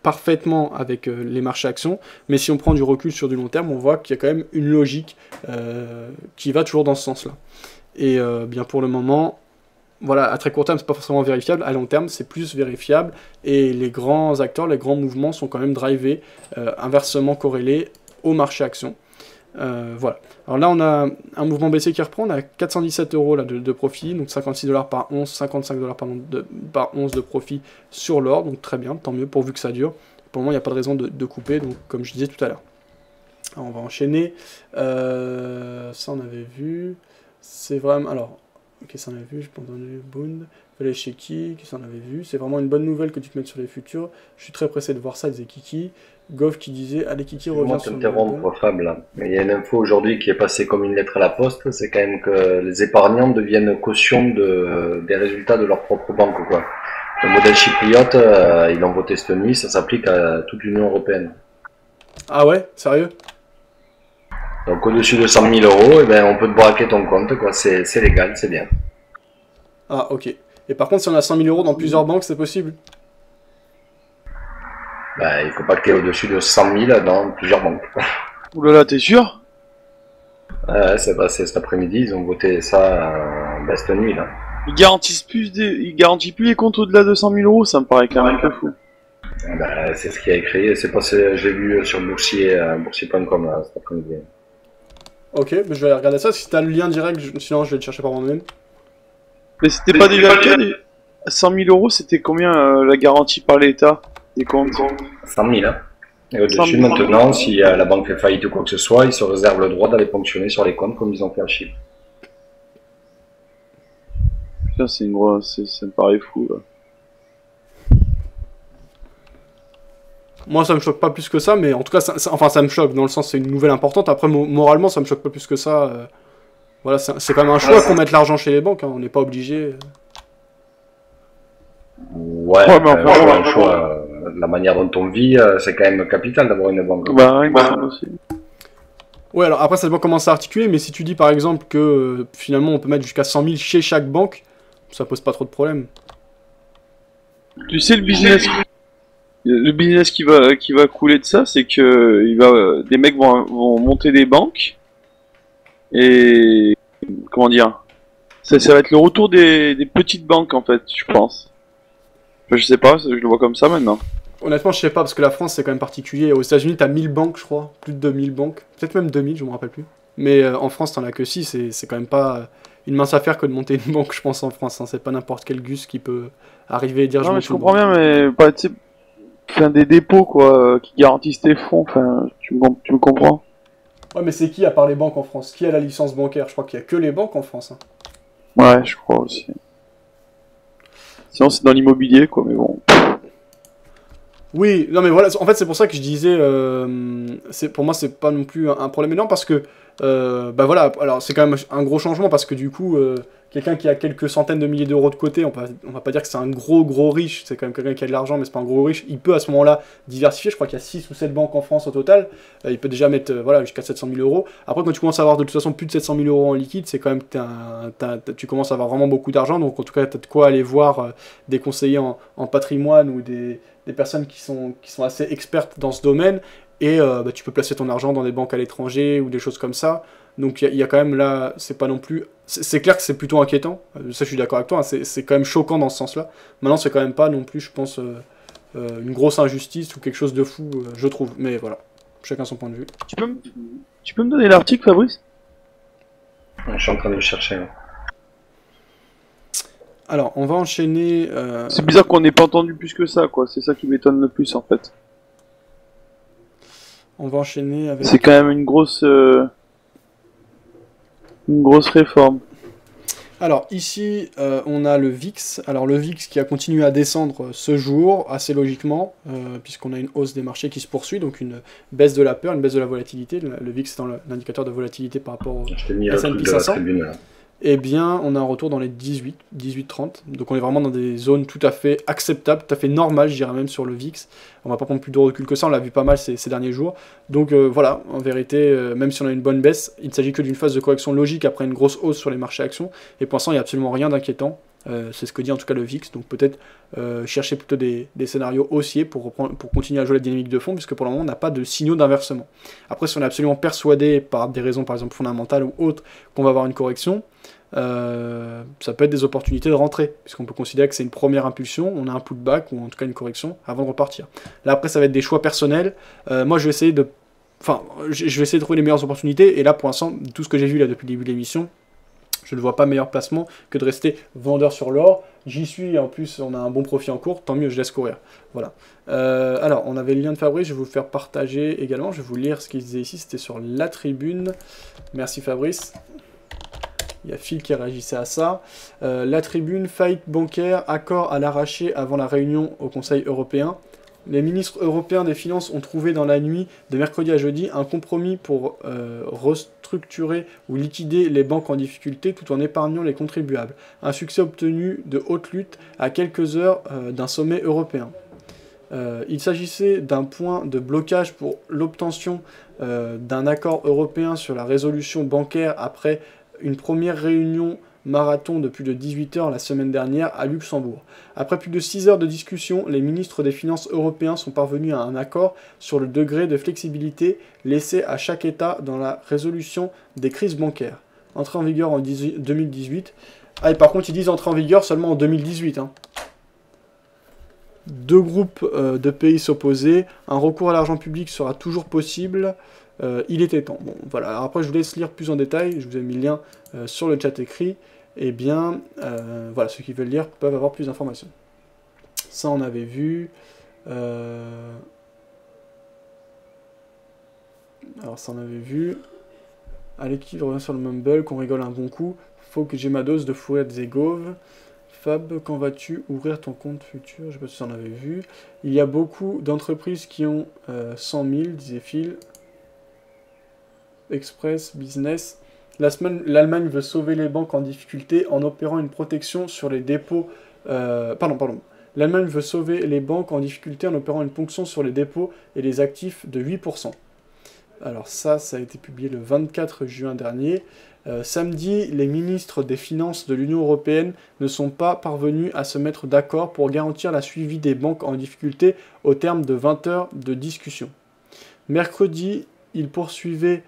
Speaker 1: parfaitement avec les marchés actions. Mais si on prend du recul sur du long terme, on voit qu'il y a quand même une logique qui va toujours dans ce sens-là. Et bien pour le moment, voilà, à très court terme, c'est pas forcément vérifiable. À long terme, c'est plus vérifiable. Et les grands acteurs, les grands mouvements sont quand même drivés, inversement corrélés au marché action. Voilà. Alors là, on a un mouvement baissier qui reprend. On a 417 € là, de profit, donc 56 $ par once, 55 $ par once de profit sur l'or. Donc très bien, tant mieux, pourvu que ça dure. Pour le moment, il n'y a pas de raison de couper, donc comme je disais tout à l'heure. Alors, on va enchaîner. Ça, on avait vu. C'est vraiment... Alors, qu'est-ce qu'on avait vu? Je pense entendu. Bund. Fallait chez qui? Qu'est-ce qu'on avait vu? C'est vraiment une bonne nouvelle que tu te mettes sur les futurs. Je suis très pressé de voir ça, disait Kiki. Goff qui disait, allez Kiki, reviens sur
Speaker 2: le Fab, là. Mais il y a une info aujourd'hui qui est passée comme une lettre à la poste, c'est quand même que les épargnants deviennent caution des résultats de leur propre banque, quoi. Le modèle chypriote, ils l'ont voté cette nuit, ça s'applique à toute l'Union européenne.
Speaker 1: Ah ouais? Sérieux?
Speaker 2: Donc au-dessus de 100 000 €, eh ben, on peut te braquer ton compte, quoi. C'est légal, c'est bien.
Speaker 1: Ah ok. Et par contre, si on a 100 000 € dans plusieurs banques, c'est possible?
Speaker 2: Bah, il faut pas que tu aies au-dessus de 100 000 dans plusieurs banques.
Speaker 3: Oulala, t'es sûr?
Speaker 2: C'est passé cet après-midi, ils ont voté ça cette nuit, là.
Speaker 3: Ils garantissent ils garantissent plus les comptes au-delà de 100 000 €, ça me paraît quand même un peu fou.
Speaker 2: Bah, c'est ce qui a écrit, c'est passé, j'ai vu sur boursier.com là, cet après-midi.
Speaker 1: Ok, mais je vais aller regarder ça. Si t'as le lien direct, sinon je vais le chercher par moi-même.
Speaker 3: Mais c'était pas déjà le cas 100 000 €, c'était combien la garantie par l'État des comptes?
Speaker 2: 100 000, hein. Et au-dessus, maintenant, si la banque fait faillite ou quoi que ce soit, ils se réservent le droit d'aller ponctionner sur les comptes comme ils ont fait à Chypre.
Speaker 3: Putain, ça me paraît fou, là.
Speaker 1: Moi, ça me choque pas plus que ça, mais en tout cas, ça me choque dans le sens c'est une nouvelle importante. Après, moralement, ça me choque pas plus que ça. Voilà, c'est quand même un choix qu'on mette l'argent chez les banques. Hein, on n'est pas obligé.
Speaker 2: Ouais, mais un choix. La manière dont on vit, c'est quand même capital d'avoir une banque.
Speaker 3: Bah, oui, bah, aussi.
Speaker 1: Ouais, alors après, ça dépend comment c'est articulé, mais si tu dis par exemple que finalement on peut mettre jusqu'à 100 000 chez chaque banque, ça pose pas trop de problème.
Speaker 3: Tu sais, le business qui va couler de ça, c'est que des mecs vont monter des banques et comment dire, ça va être le retour des petites banques en fait, je pense. Enfin, je sais pas, je le vois comme ça maintenant.
Speaker 1: Honnêtement, je sais pas, parce que la France c'est quand même particulier. Aux États-Unis, t'as 1000 banques, je crois, plus de 2000 banques, peut-être même 2000, je me rappelle plus. Mais en France, t'en as que 6, c'est quand même pas une mince affaire que de monter une banque, je pense, en France. Hein. C'est pas n'importe quel gus qui peut arriver et dire
Speaker 3: non, mais je comprends bien, mais pas, tu sais, des dépôts quoi, qui garantissent tes fonds, enfin, tu me comprends?
Speaker 1: Ouais, mais c'est qui à part les banques en France? Qui a la licence bancaire? Je crois qu'il y a que les banques en France. Hein.
Speaker 3: Ouais, je crois aussi. Sinon, c'est dans l'immobilier, quoi, mais bon.
Speaker 1: Oui, non mais voilà, en fait c'est pour ça que je disais, pour moi c'est pas non plus un problème énorme parce que, bah voilà, alors c'est quand même un gros changement parce que du coup, quelqu'un qui a quelques centaines de milliers d'euros de côté, on va pas dire que c'est un gros riche, c'est quand même quelqu'un qui a de l'argent mais c'est pas un gros riche, il peut à ce moment-là diversifier, je crois qu'il y a 6 ou 7 banques en France au total, il peut déjà mettre voilà, jusqu'à 700 000 €. Après quand tu commences à avoir de toute façon plus de 700 000 € en liquide, c'est quand même que tu commences à avoir vraiment beaucoup d'argent, donc en tout cas t'as de quoi aller voir des conseillers en patrimoine ou des personnes qui sont assez expertes dans ce domaine, et bah, tu peux placer ton argent dans des banques à l'étranger ou des choses comme ça. Donc il y a quand même là, c'est pas non plus... C'est clair que c'est plutôt inquiétant, ça je suis d'accord avec toi, hein, c'est quand même choquant dans ce sens-là. Maintenant c'est quand même pas non plus, je pense, une grosse injustice ou quelque chose de fou, je trouve. Mais voilà, chacun son point de vue.
Speaker 3: Tu peux me donner l'article, Fabrice?
Speaker 2: Je suis en train de le chercher. Hein.
Speaker 1: Alors, on va enchaîner...
Speaker 3: C'est bizarre qu'on n'ait pas entendu plus que ça, quoi. C'est ça qui m'étonne le plus, en fait.
Speaker 1: On va enchaîner avec...
Speaker 3: C'est quand même une grosse réforme.
Speaker 1: Alors ici, on a le VIX. Alors le VIX qui a continué à descendre ce jour, assez logiquement, puisqu'on a une hausse des marchés qui se poursuit, donc une baisse de la peur, une baisse de la volatilité. Le VIX étant l'indicateur de volatilité par rapport au
Speaker 2: Je t'ai mis le truc
Speaker 1: S&P
Speaker 2: de la
Speaker 1: 500.
Speaker 2: tribune, là.
Speaker 1: Eh bien, on a un retour dans les 18-30. Donc on est vraiment dans des zones tout à fait acceptables, tout à fait normales, je dirais même, sur le VIX. On va pas prendre plus de recul que ça, on l'a vu pas mal ces derniers jours. Donc voilà, en vérité, même si on a une bonne baisse, il ne s'agit que d'une phase de correction logique après une grosse hausse sur les marchés actions. Et pour l'instant, il n'y a absolument rien d'inquiétant. C'est ce que dit en tout cas le VIX. Donc peut-être chercher plutôt des scénarios haussiers pour continuer à jouer la dynamique de fond, puisque pour le moment, on n'a pas de signaux d'inversement. Après, si on est absolument persuadé par des raisons, par exemple fondamentales ou autres, qu'on va avoir une correction, ça peut être des opportunités de rentrer, puisqu'on peut considérer que c'est une première impulsion, on a un pullback, ou en tout cas une correction, avant de repartir. Là, après, ça va être des choix personnels. Moi, je vais essayer de... Enfin, je vais essayer de trouver les meilleures opportunités, et là, pour l'instant, tout ce que j'ai vu là depuis le début de l'émission, je ne vois pas meilleur placement que de rester vendeur sur l'or. J'y suis, et en plus, on a un bon profit en cours, tant mieux, je laisse courir. Voilà. Alors, on avait le lien de Fabrice, je vais vous faire partager également, je vais vous lire ce qu'il disait ici, c'était sur la tribune. Merci Fabrice. Il y a Phil qui réagissait à ça. La tribune, faillite bancaire, accord à l'arraché avant la réunion au Conseil européen. Les ministres européens des Finances ont trouvé dans la nuit de mercredi à jeudi un compromis pour restructurer ou liquider les banques en difficulté tout en épargnant les contribuables. Un succès obtenu de haute lutte à quelques heures d'un sommet européen. Il s'agissait d'un point de blocage pour l'obtention d'un accord européen sur la résolution bancaire après une première réunion marathon de plus de 18 heures la semaine dernière à Luxembourg. Après plus de 6 heures de discussion, les ministres des Finances européens sont parvenus à un accord sur le degré de flexibilité laissé à chaque État dans la résolution des crises bancaires. Entrée en vigueur en 2018. Ah, et par contre, ils disent entrée en vigueur seulement en 2018. Hein. Deux groupes de pays s'opposaient. Un recours à l'argent public sera toujours possible. Il était temps. Bon, voilà. Alors après, je vous laisse lire plus en détail. Je vous ai mis le lien sur le chat écrit. Eh bien, voilà, ceux qui veulent lire peuvent avoir plus d'informations. Ça, on avait vu. Alors, ça, on avait vu. Aleki revient sur le mumble, qu'on rigole un bon coup. Faut que j'ai ma dose de fourrure des Zegov. Fab, quand vas-tu ouvrir ton compte futur? Je sais pas si ça en avait vu. Il y a beaucoup d'entreprises qui ont 100 000, disait Phil. Express, business. L'Allemagne veut sauver les banques en difficulté en opérant une protection sur les dépôts... L'Allemagne veut sauver les banques en difficulté en opérant une ponction sur les dépôts et les actifs de 8%. Alors ça a été publié le 24 juin dernier. Samedi, les ministres des Finances de l'Union européenne ne sont pas parvenus à se mettre d'accord pour garantir la suivi des banques en difficulté au terme de 20 heures de discussion. Mercredi, ils poursuivront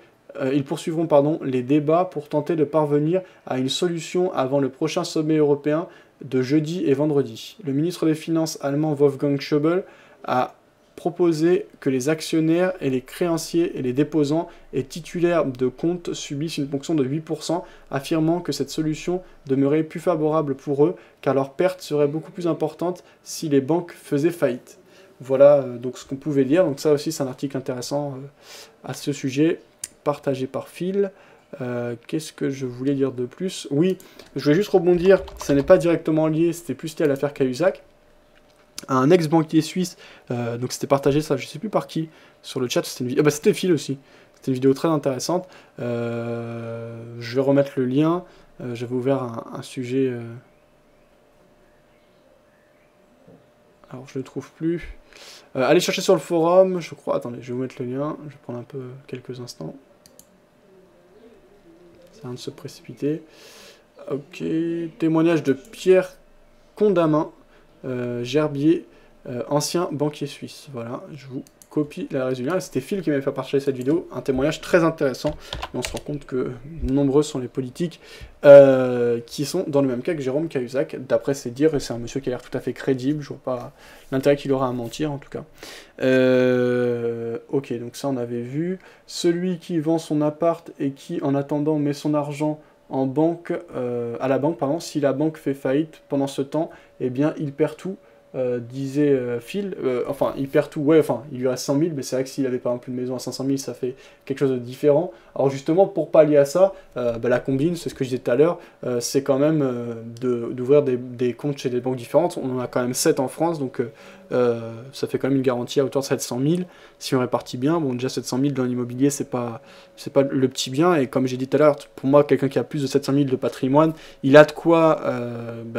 Speaker 1: les débats pour tenter de parvenir à une solution avant le prochain sommet européen de jeudi et vendredi. Le ministre des Finances allemand Wolfgang Schäuble a proposé que les actionnaires et les créanciers et les déposants et titulaires de comptes subissent une ponction de 8%, affirmant que cette solution demeurait plus favorable pour eux, car leur perte serait beaucoup plus importante si les banques faisaient faillite. Voilà donc ce qu'on pouvait lire. Donc ça aussi c'est un article intéressant à ce sujet, partagé par Phil. Qu'est-ce que je voulais dire de plus? Oui, je voulais juste rebondir, ça n'est pas directement lié, c'était plus lié à l'affaire Cahuzac. Un ex-banquier suisse, donc c'était partagé ça, je sais plus par qui, sur le chat, c'était une vidéo, c'était Phil aussi, c'était une vidéo très intéressante. Je vais remettre le lien, j'avais ouvert un sujet, alors je le trouve plus. Allez chercher sur le forum, je crois, attendez, je vais vous mettre le lien, je vais prendre un peu quelques instants. Ça vient de se précipiter. Ok, témoignage de Pierre Condamin, Gerbier, ancien banquier suisse. Voilà, je vous copie la résumé. C'était Phil qui m'avait fait partager cette vidéo. Un témoignage très intéressant. Et on se rend compte que nombreux sont les politiques qui sont dans le même cas que Jérôme Cahuzac, d'après ses dires. Et c'est un monsieur qui a l'air tout à fait crédible. Je vois pas l'intérêt qu'il aura à mentir, en tout cas. Ok, donc ça on avait vu. Celui qui vend son appart et qui, en attendant, met son argent en banque, à la banque, pardon, si la banque fait faillite pendant ce temps, eh bien il perd tout. disait Phil, enfin il perd tout, ouais, enfin il lui reste 100 000, mais c'est vrai que s'il avait par exemple une maison à 500 000, ça fait quelque chose de différent. Alors justement, pour pallier à ça, la combine, c'est ce que je disais tout à l'heure, c'est quand même d'ouvrir des comptes chez des banques différentes. On en a quand même 7 en France, donc ça fait quand même une garantie à hauteur de 700 000. Si on répartit bien, bon déjà 700 000 dans l'immobilier, c'est pas le petit bien, et comme j'ai dit tout à l'heure, pour moi, quelqu'un qui a plus de 700 000 de patrimoine, il a de quoi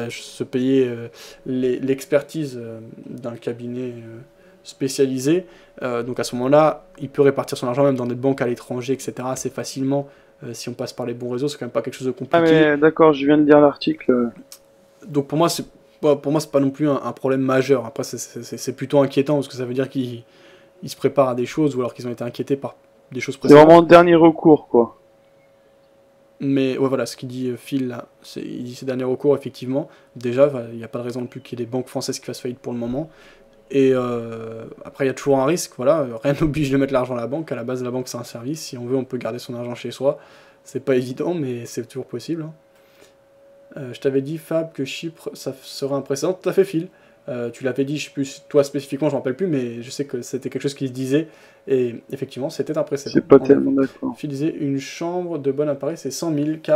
Speaker 1: se payer l'expertise d'un cabinet spécialisé. Donc à ce moment-là, il peut répartir son argent même dans des banques à l'étranger, etc. assez facilement. Si on passe par les bons réseaux, c'est quand même pas quelque chose de
Speaker 3: Ah
Speaker 1: compliqué.
Speaker 3: mais d'accord, je viens de lire l'article.
Speaker 1: Donc pour moi, c'est pas non plus un problème majeur. Après, c'est plutôt inquiétant parce que ça veut dire qu'ils se préparent à des choses ou alors qu'ils ont été inquiétés par des choses
Speaker 3: C'est
Speaker 1: précédentes.
Speaker 3: vraiment le dernier recours, quoi.
Speaker 1: Mais ouais, voilà, ce qu'il dit Phil là, il dit ces derniers recours, effectivement. Déjà, il n'y a pas de raison non plus qu'il y ait des banques françaises qui fassent faillite pour le moment. Et après, il y a toujours un risque, voilà, rien n'oblige de mettre l'argent à la banque. À la base, la banque, c'est un service. Si on veut, on peut garder son argent chez soi. C'est pas évident, mais c'est toujours possible, hein. Je t'avais dit, Fab, que Chypre, ça serait un précédent. Tout à fait, Phil. Tu l'avais dit, je sais plus, toi spécifiquement, je ne me rappelle plus, mais je sais que c'était quelque chose qui se disait. Et effectivement, c'était un précédent.
Speaker 3: C'est pas tellement d'accord.
Speaker 1: Phil disait, une chambre de bon appareil, c'est 100 000 K,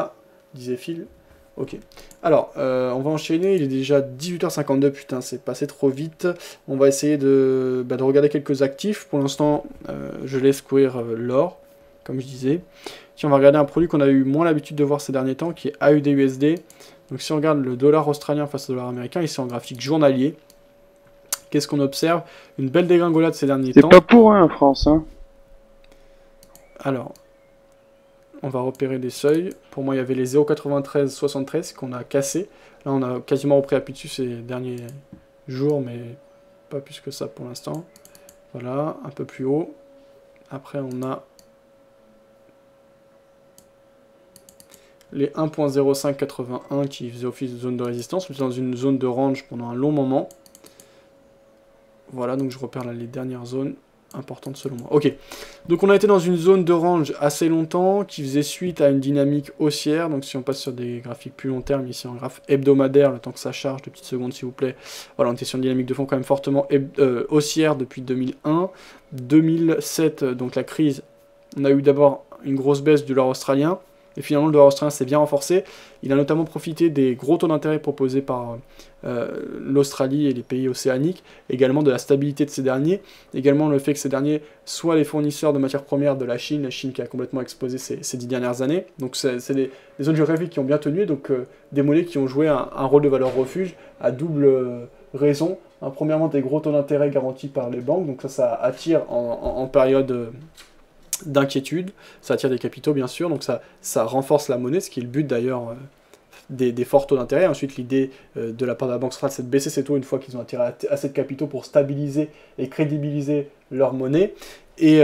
Speaker 1: disait Phil. Ok. Alors, on va enchaîner. Il est déjà 18h52, putain, c'est passé trop vite. On va essayer de regarder quelques actifs. Pour l'instant, je laisse courir l'or, comme je disais. Tiens, on va regarder un produit qu'on a eu moins l'habitude de voir ces derniers temps, qui est AUD-USD. Donc si on regarde le dollar australien face au dollar américain, ici en graphique journalier, qu'est-ce qu'on observe? Une belle dégringolade ces derniers temps.
Speaker 3: C'est pas pour rien, France, hein.
Speaker 1: Alors, on va repérer des seuils. Pour moi, il y avait les 0,9373 qu'on a cassés. Là, on a quasiment repris appui dessus ces derniers jours, mais pas plus que ça pour l'instant. Voilà, un peu plus haut. Après, on a les 1.0581 qui faisaient office de zone de résistance. On était dans une zone de range pendant un long moment. Voilà, donc je repère là les dernières zones importante selon moi. Ok, donc on a été dans une zone de range assez longtemps, qui faisait suite à une dynamique haussière. Donc si on passe sur des graphiques plus long terme, ici en graphe hebdomadaire, le temps que ça charge, 2 petites secondes s'il vous plaît. Voilà, on était sur une dynamique de fond quand même fortement haussière depuis 2001. 2007, donc la crise, on a eu d'abord une grosse baisse du dollar australien, et finalement le dollar australien s'est bien renforcé. Il a notamment profité des gros taux d'intérêt proposés par l'Australie et les pays océaniques, également de la stabilité de ces derniers, également le fait que ces derniers soient les fournisseurs de matières premières de la Chine qui a complètement explosé ces 10 dernières années. Donc c'est des zones géographiques qui ont bien tenu, donc des monnaies qui ont joué un rôle de valeur refuge à double raison. Premièrement, des gros taux d'intérêt garantis par les banques, donc ça attire en période d'inquiétude, ça attire des capitaux bien sûr, donc ça renforce la monnaie, ce qui est le but d'ailleurs des forts taux d'intérêt. Ensuite, l'idée de la part de la Banque centrale, c'est de baisser ces taux une fois qu'ils ont attiré assez de capitaux pour stabiliser et crédibiliser leur monnaie. Et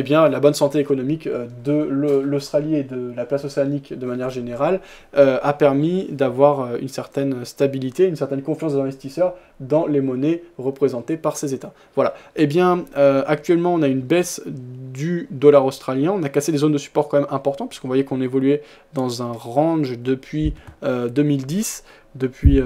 Speaker 1: bien, la bonne santé économique de l'Australie et de la place océanique de manière générale a permis d'avoir une certaine stabilité, une certaine confiance des investisseurs dans les monnaies représentées par ces États. Voilà. Et bien, actuellement, on a une baisse du dollar australien. On a cassé des zones de support quand même importantes, puisqu'on voyait qu'on évoluait dans un range depuis 2010, depuis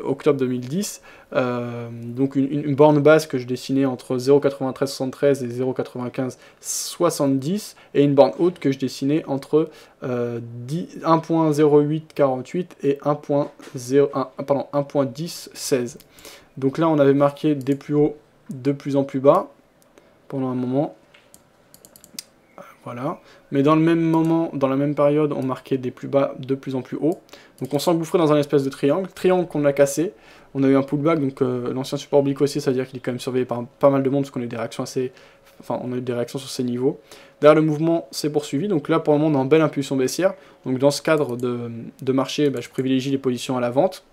Speaker 1: octobre 2010. Donc une borne basse que je dessinais entre 0,9373 et 0,9570, et une borne haute que je dessinais entre 1.0848 et 1.1016. Donc là on avait marqué des plus hauts de plus en plus bas pendant un moment. Voilà. Mais dans le même moment, dans la même période, on marquait des plus bas de plus en plus haut. Donc on s'engouffrait dans un espèce de triangle qu'on a cassé. On a eu un pullback, donc l'ancien support oblique aussi, c'est-à-dire qu'il est quand même surveillé par pas mal de monde, parce qu'on a eu des réactions on a eu des réactions sur ces niveaux. Derrière, le mouvement s'est poursuivi, donc là pour le moment on est en belle impulsion baissière. Donc dans ce cadre de marché, je privilégie les positions à la vente.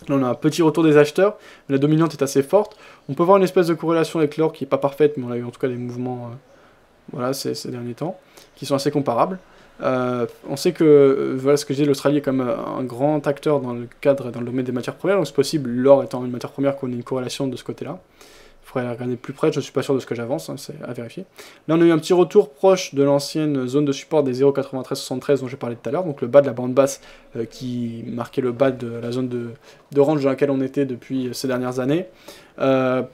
Speaker 1: Là on a un petit retour des acheteurs, mais la dominante est assez forte. On peut voir une espèce de corrélation avec l'or qui n'est pas parfaite, mais on a eu en tout cas des mouvements voilà, ces derniers temps, qui sont assez comparables. On sait que, voilà ce que je disais, l'Australie est comme un grand acteur dans le cadre, dans le domaine des matières premières, donc c'est possible, l'or étant une matière première, qu'on ait une corrélation de ce côté-là. Il faudrait regarder de plus près, je ne suis pas sûr de ce que j'avance, hein, c'est à vérifier. Là, on a eu un petit retour proche de l'ancienne zone de support des 0,9373 dont j'ai parlé tout à l'heure, donc le bas de la bande basse qui marquait le bas de la zone de range dans laquelle on était depuis ces dernières années.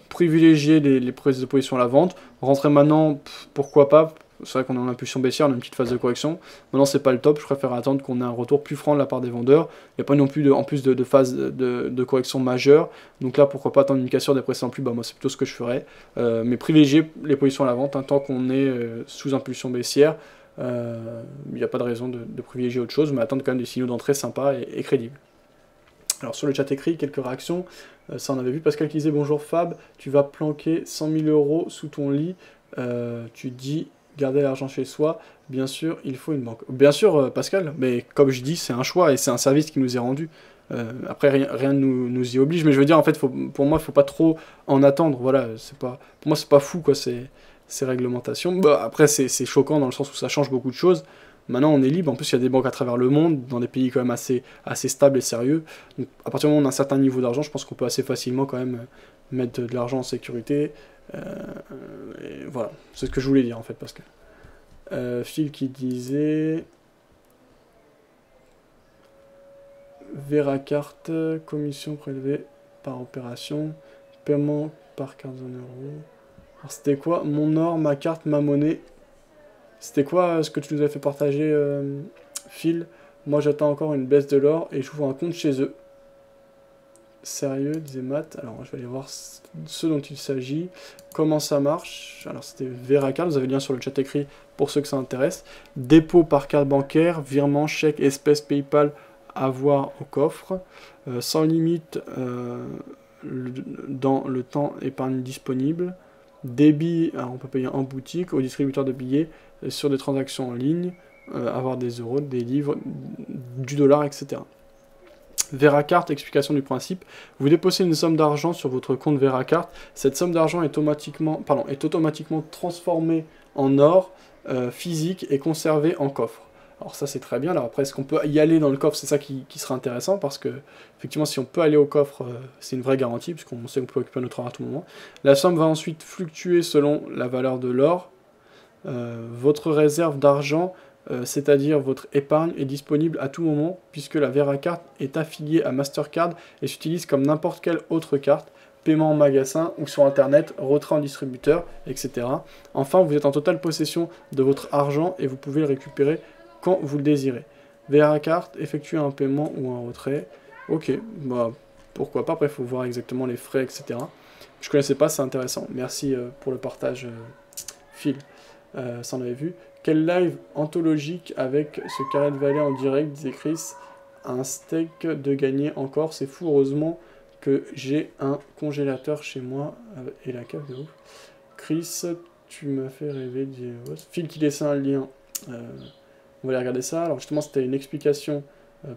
Speaker 1: Privilégier les prises de position à la vente. Rentrer maintenant, pourquoi pas. C'est vrai qu'on est en impulsion baissière, on a une petite phase de correction. Maintenant, c'est pas le top. Je préfère attendre qu'on ait un retour plus franc de la part des vendeurs. Il n'y a pas non plus en plus de phase de correction majeure. Donc là, pourquoi pas attendre une cassure des précédents plus bas. Moi, c'est plutôt ce que je ferais. Mais privilégier les positions à la vente, hein, tant qu'on est sous impulsion baissière. Il n'y a pas de raison de privilégier autre chose, mais attendre quand même des signaux d'entrée sympas et crédibles. Alors sur le chat écrit, quelques réactions. Ça, on avait vu Pascal qui disait « Bonjour Fab, tu vas planquer 100 000 € sous ton lit. Tu dis... garder l'argent chez soi, bien sûr, il faut une banque. » Bien sûr, Pascal, mais comme je dis, c'est un choix et c'est un service qui nous est rendu. Après, rien ne nous y oblige, mais je veux dire, en fait, pour moi, il ne faut pas trop en attendre. Voilà, pour moi, c'est pas fou, quoi, ces réglementations. Bah, après, c'est choquant dans le sens où ça change beaucoup de choses. Maintenant, on est libre. En plus, il y a des banques à travers le monde, dans des pays quand même assez stables et sérieux. Donc, à partir du moment où on a un certain niveau d'argent, je pense qu'on peut assez facilement quand même mettre de l'argent en sécurité. Et voilà, c'est ce que je voulais dire en fait, Pascal. Phil qui disait Veracart, commission prélevée par opération, paiement par carte en euros. Alors c'était quoi? Mon or, ma carte, ma monnaie. C'était quoi ce que tu nous as fait partager, Phil? Moi j'attends encore une baisse de l'or et j'ouvre un compte chez eux. Sérieux, disait Matt. Alors je vais aller voir ce dont il s'agit, comment ça marche. Alors c'était Veracard, vous avez le lien sur le chat écrit pour ceux que ça intéresse. Dépôt par carte bancaire, virement, chèque, espèce, PayPal, avoir au coffre, sans limite dans le temps épargne disponible. Débit, alors on peut payer en boutique, au distributeur de billets, sur des transactions en ligne, avoir des euros, des livres, du dollar, etc. Veracart, explication du principe. Vous déposez une somme d'argent sur votre compte Veracart. Cette somme d'argent est automatiquement transformée en or physique et conservée en coffre. Alors ça c'est très bien. Alors après, est-ce qu'on peut y aller dans le coffre? C'est ça qui sera intéressant parce que effectivement, si on peut aller au coffre, c'est une vraie garantie puisqu'on sait qu'on peut occuper notre or à tout moment. La somme va ensuite fluctuer selon la valeur de l'or. Votre réserve d'argent, c'est-à-dire votre épargne, est disponible à tout moment puisque la Veracart est affiliée à Mastercard et s'utilise comme n'importe quelle autre carte, paiement en magasin ou sur internet, retrait en distributeur, etc. Enfin, vous êtes en totale possession de votre argent et vous pouvez le récupérer quand vous le désirez. Veracart, effectue un paiement ou un retrait. Ok, bah pourquoi pas, après il faut voir exactement les frais, etc. Je connaissais pas, c'est intéressant. Merci pour le partage, Phil. Ça on avait vu. Quel live anthologique avec ce carré de valet en direct, disait Chris. Un steak de gagner encore, c'est fou, heureusement que j'ai un congélateur chez moi et la cave de ouf. Chris, tu m'as fait rêver, disait Phil qui laissait un lien. On va aller regarder ça. Alors justement, c'était une explication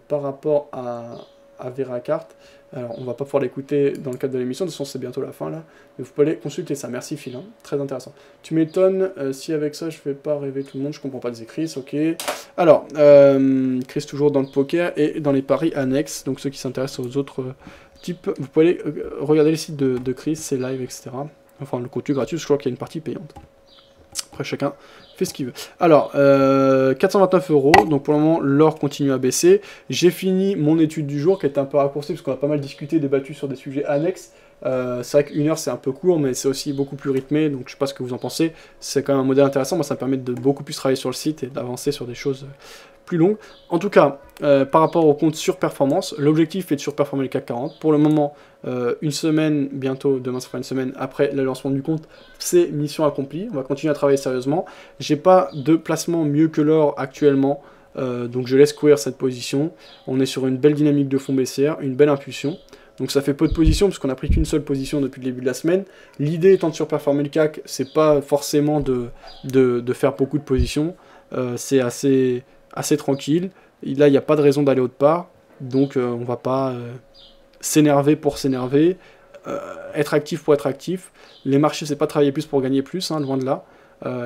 Speaker 1: par rapport à Veracart. Alors, on va pas pouvoir l'écouter dans le cadre de l'émission, de toute façon, c'est bientôt la fin, là. Mais vous pouvez aller consulter ça. Merci, Phil. Hein. Très intéressant. Tu m'étonnes, si avec ça, je fais pas rêver tout le monde, je comprends pas, disait Chris, ok. Alors, Chris, toujours dans le poker et dans les paris annexes, donc ceux qui s'intéressent aux autres types, vous pouvez aller regarder le site de Chris, ses lives, etc. Enfin, le contenu gratuit, je crois qu'il y a une partie payante. Après, chacun fait ce qu'il veut. Alors, 429 €, donc pour le moment, l'or continue à baisser. J'ai fini mon étude du jour, qui est un peu raccourcie, parce qu'on a pas mal discuté, débattu sur des sujets annexes. C'est vrai qu'une heure, c'est un peu court, mais c'est aussi beaucoup plus rythmé, donc je sais pas ce que vous en pensez. C'est quand même un modèle intéressant, moi ça me permet de beaucoup plus travailler sur le site et d'avancer sur des choses plus longues. En tout cas, par rapport au compte surperformance, l'objectif est de surperformer le CAC 40. Pour le moment, une semaine, bientôt, demain ça fera une semaine après le lancement du compte, c'est mission accomplie. On va continuer à travailler sérieusement. J'ai pas de placement mieux que l'or actuellement, donc je laisse courir cette position. On est sur une belle dynamique de fond baissière, une belle impulsion. Donc ça fait peu de positions, parce qu'on n'a pris qu'une seule position depuis le début de la semaine. L'idée étant de surperformer le CAC, c'est pas forcément de faire beaucoup de positions. C'est assez tranquille. Et là, il n'y a pas de raison d'aller autre part. Donc on va pas s'énerver pour s'énerver. Être actif pour être actif. Les marchés, c'est pas travailler plus pour gagner plus, hein, loin de là.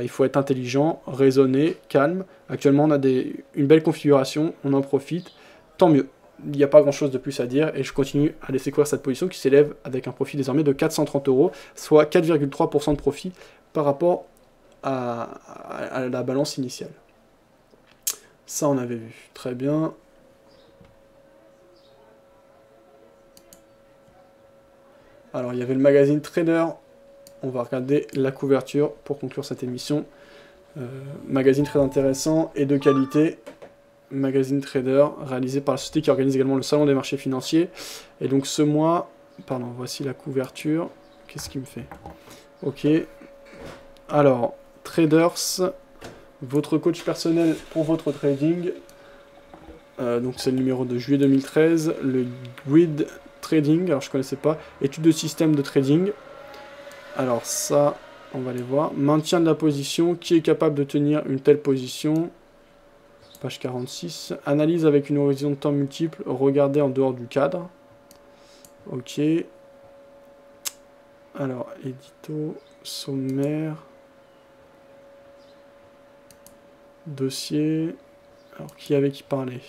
Speaker 1: Il faut être intelligent, raisonné, calme. Actuellement, on a une belle configuration, on en profite. Tant mieux. il n'y a pas grand chose de plus à dire et je continue à laisser courir cette position qui s'élève avec un profit désormais de 430 €, soit 4,3% de profit par rapport à la balance initiale. Ça on avait vu, très bien. Alors il y avait le magazine Trader, on va regarder la couverture pour conclure cette émission. Magazine très intéressant et de qualité. Magazine Trader, réalisé par la société qui organise également le salon des marchés financiers. Et donc ce mois, pardon, voici la couverture. Qu'est-ce qu'il me fait? Ok. Alors, Traders, votre coach personnel pour votre trading. Donc c'est le numéro de juillet 2013. Le Grid Trading, alors je connaissais pas. Étude de système de trading. Alors ça, on va les voir. Maintien de la position. Qui est capable de tenir une telle position? Page 46. Analyse avec une horizon de temps multiple. Regardez en dehors du cadre. Ok. Alors, édito, sommaire, dossier. Alors, qui avait qui parlait?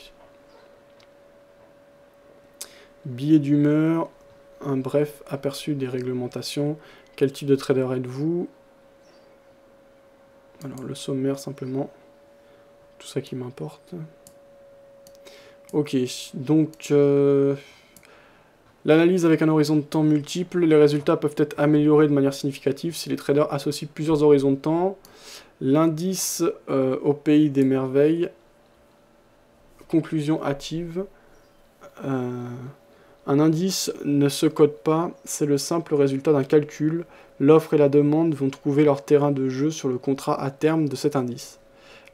Speaker 1: Billet d'humeur. Un bref aperçu des réglementations. Quel type de trader êtes-vous? Alors, le sommaire simplement. Tout ça qui m'importe. Ok, donc l'analyse avec un horizon de temps multiple, les résultats peuvent être améliorés de manière significative si les traders associent plusieurs horizons de temps. L'indice au pays des merveilles. Conclusion hâtive. Un indice ne se code pas, c'est le simple résultat d'un calcul. L'offre et la demande vont trouver leur terrain de jeu sur le contrat à terme de cet indice.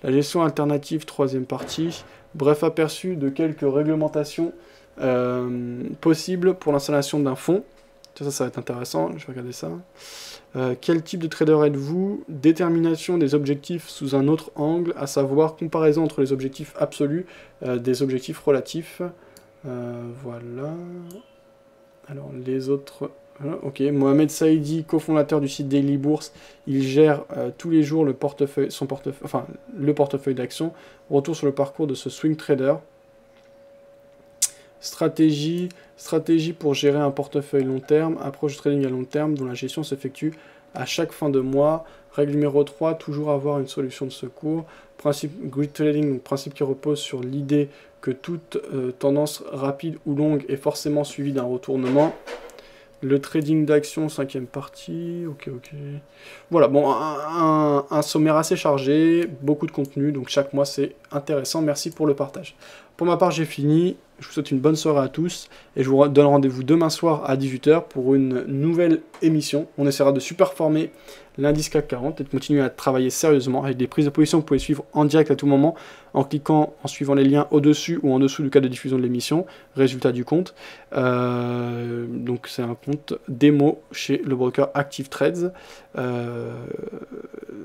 Speaker 1: La gestion alternative, troisième partie. Bref aperçu de quelques réglementations possibles pour l'installation d'un fonds. Ça va être intéressant, je vais regarder ça. Quel type de trader êtes-vous? Détermination des objectifs sous un autre angle, à savoir comparaison entre les objectifs absolus des objectifs relatifs. Voilà. Alors les autres... Ok, Mohamed Saïdi, cofondateur du site Daily Bourse, il gère tous les jours le portefeuille, le portefeuille d'actions. Retour sur le parcours de ce swing trader. Stratégie pour gérer un portefeuille long terme, approche du trading à long terme dont la gestion s'effectue à chaque fin de mois. Règle numéro 3, toujours avoir une solution de secours. Principe grid trading, donc principe qui repose sur l'idée que toute tendance rapide ou longue est forcément suivie d'un retournement. Le trading d'action, cinquième partie, ok. Voilà, bon, un sommaire assez chargé, beaucoup de contenu, donc chaque mois c'est intéressant, merci pour le partage. Pour ma part, j'ai fini, je vous souhaite une bonne soirée à tous, et je vous donne rendez-vous demain soir à 18 h pour une nouvelle émission. On essaiera de superformer l'indice CAC 40 et de continuer à travailler sérieusement avec des prises de position que vous pouvez suivre en direct à tout moment en cliquant, en suivant les liens au-dessus ou en dessous du cadre de diffusion de l'émission. Résultat du compte. Donc c'est un compte démo chez le broker Active Trades.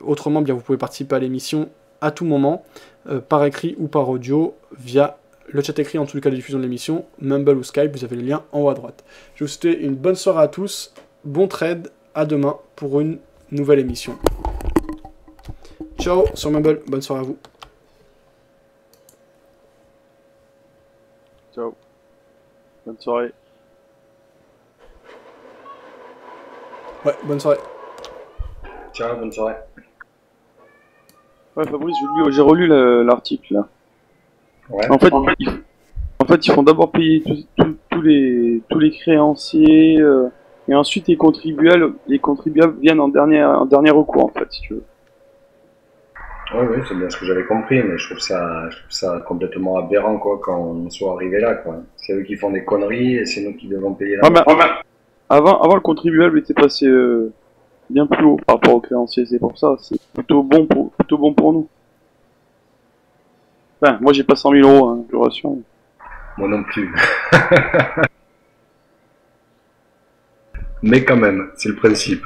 Speaker 1: Autrement, bien, vous pouvez participer à l'émission à tout moment, par écrit ou par audio, via le chat écrit en dessous du cadre de diffusion de l'émission, Mumble ou Skype, vous avez le lien en haut à droite. Je vous souhaite une bonne soirée à tous, bon trade, à demain pour une nouvelle émission. Ciao sur Mumble, bonne soirée à vous.
Speaker 3: Ciao. Bonne soirée.
Speaker 1: Ouais, bonne soirée.
Speaker 2: Ciao, bonne soirée.
Speaker 3: Ouais, Fabrice, j'ai relu l'article là.
Speaker 2: Ouais.
Speaker 3: En fait, ils font d'abord payer tous les créanciers et ensuite les contribuables viennent en dernier recours en fait, si tu veux.
Speaker 2: Oui, c'est bien ce que j'avais compris, mais je trouve ça complètement aberrant quoi quand on soit arrivé là quoi. C'est eux qui font des conneries et c'est nous qui devons payer la.
Speaker 3: Avant le contribuable était passé bien plus haut par rapport aux créanciers, c'est pour ça, c'est plutôt bon pour nous. Enfin, moi j'ai pas 100 000 €, hein, je rassure.
Speaker 2: Moi non plus. Mais quand même, c'est le principe.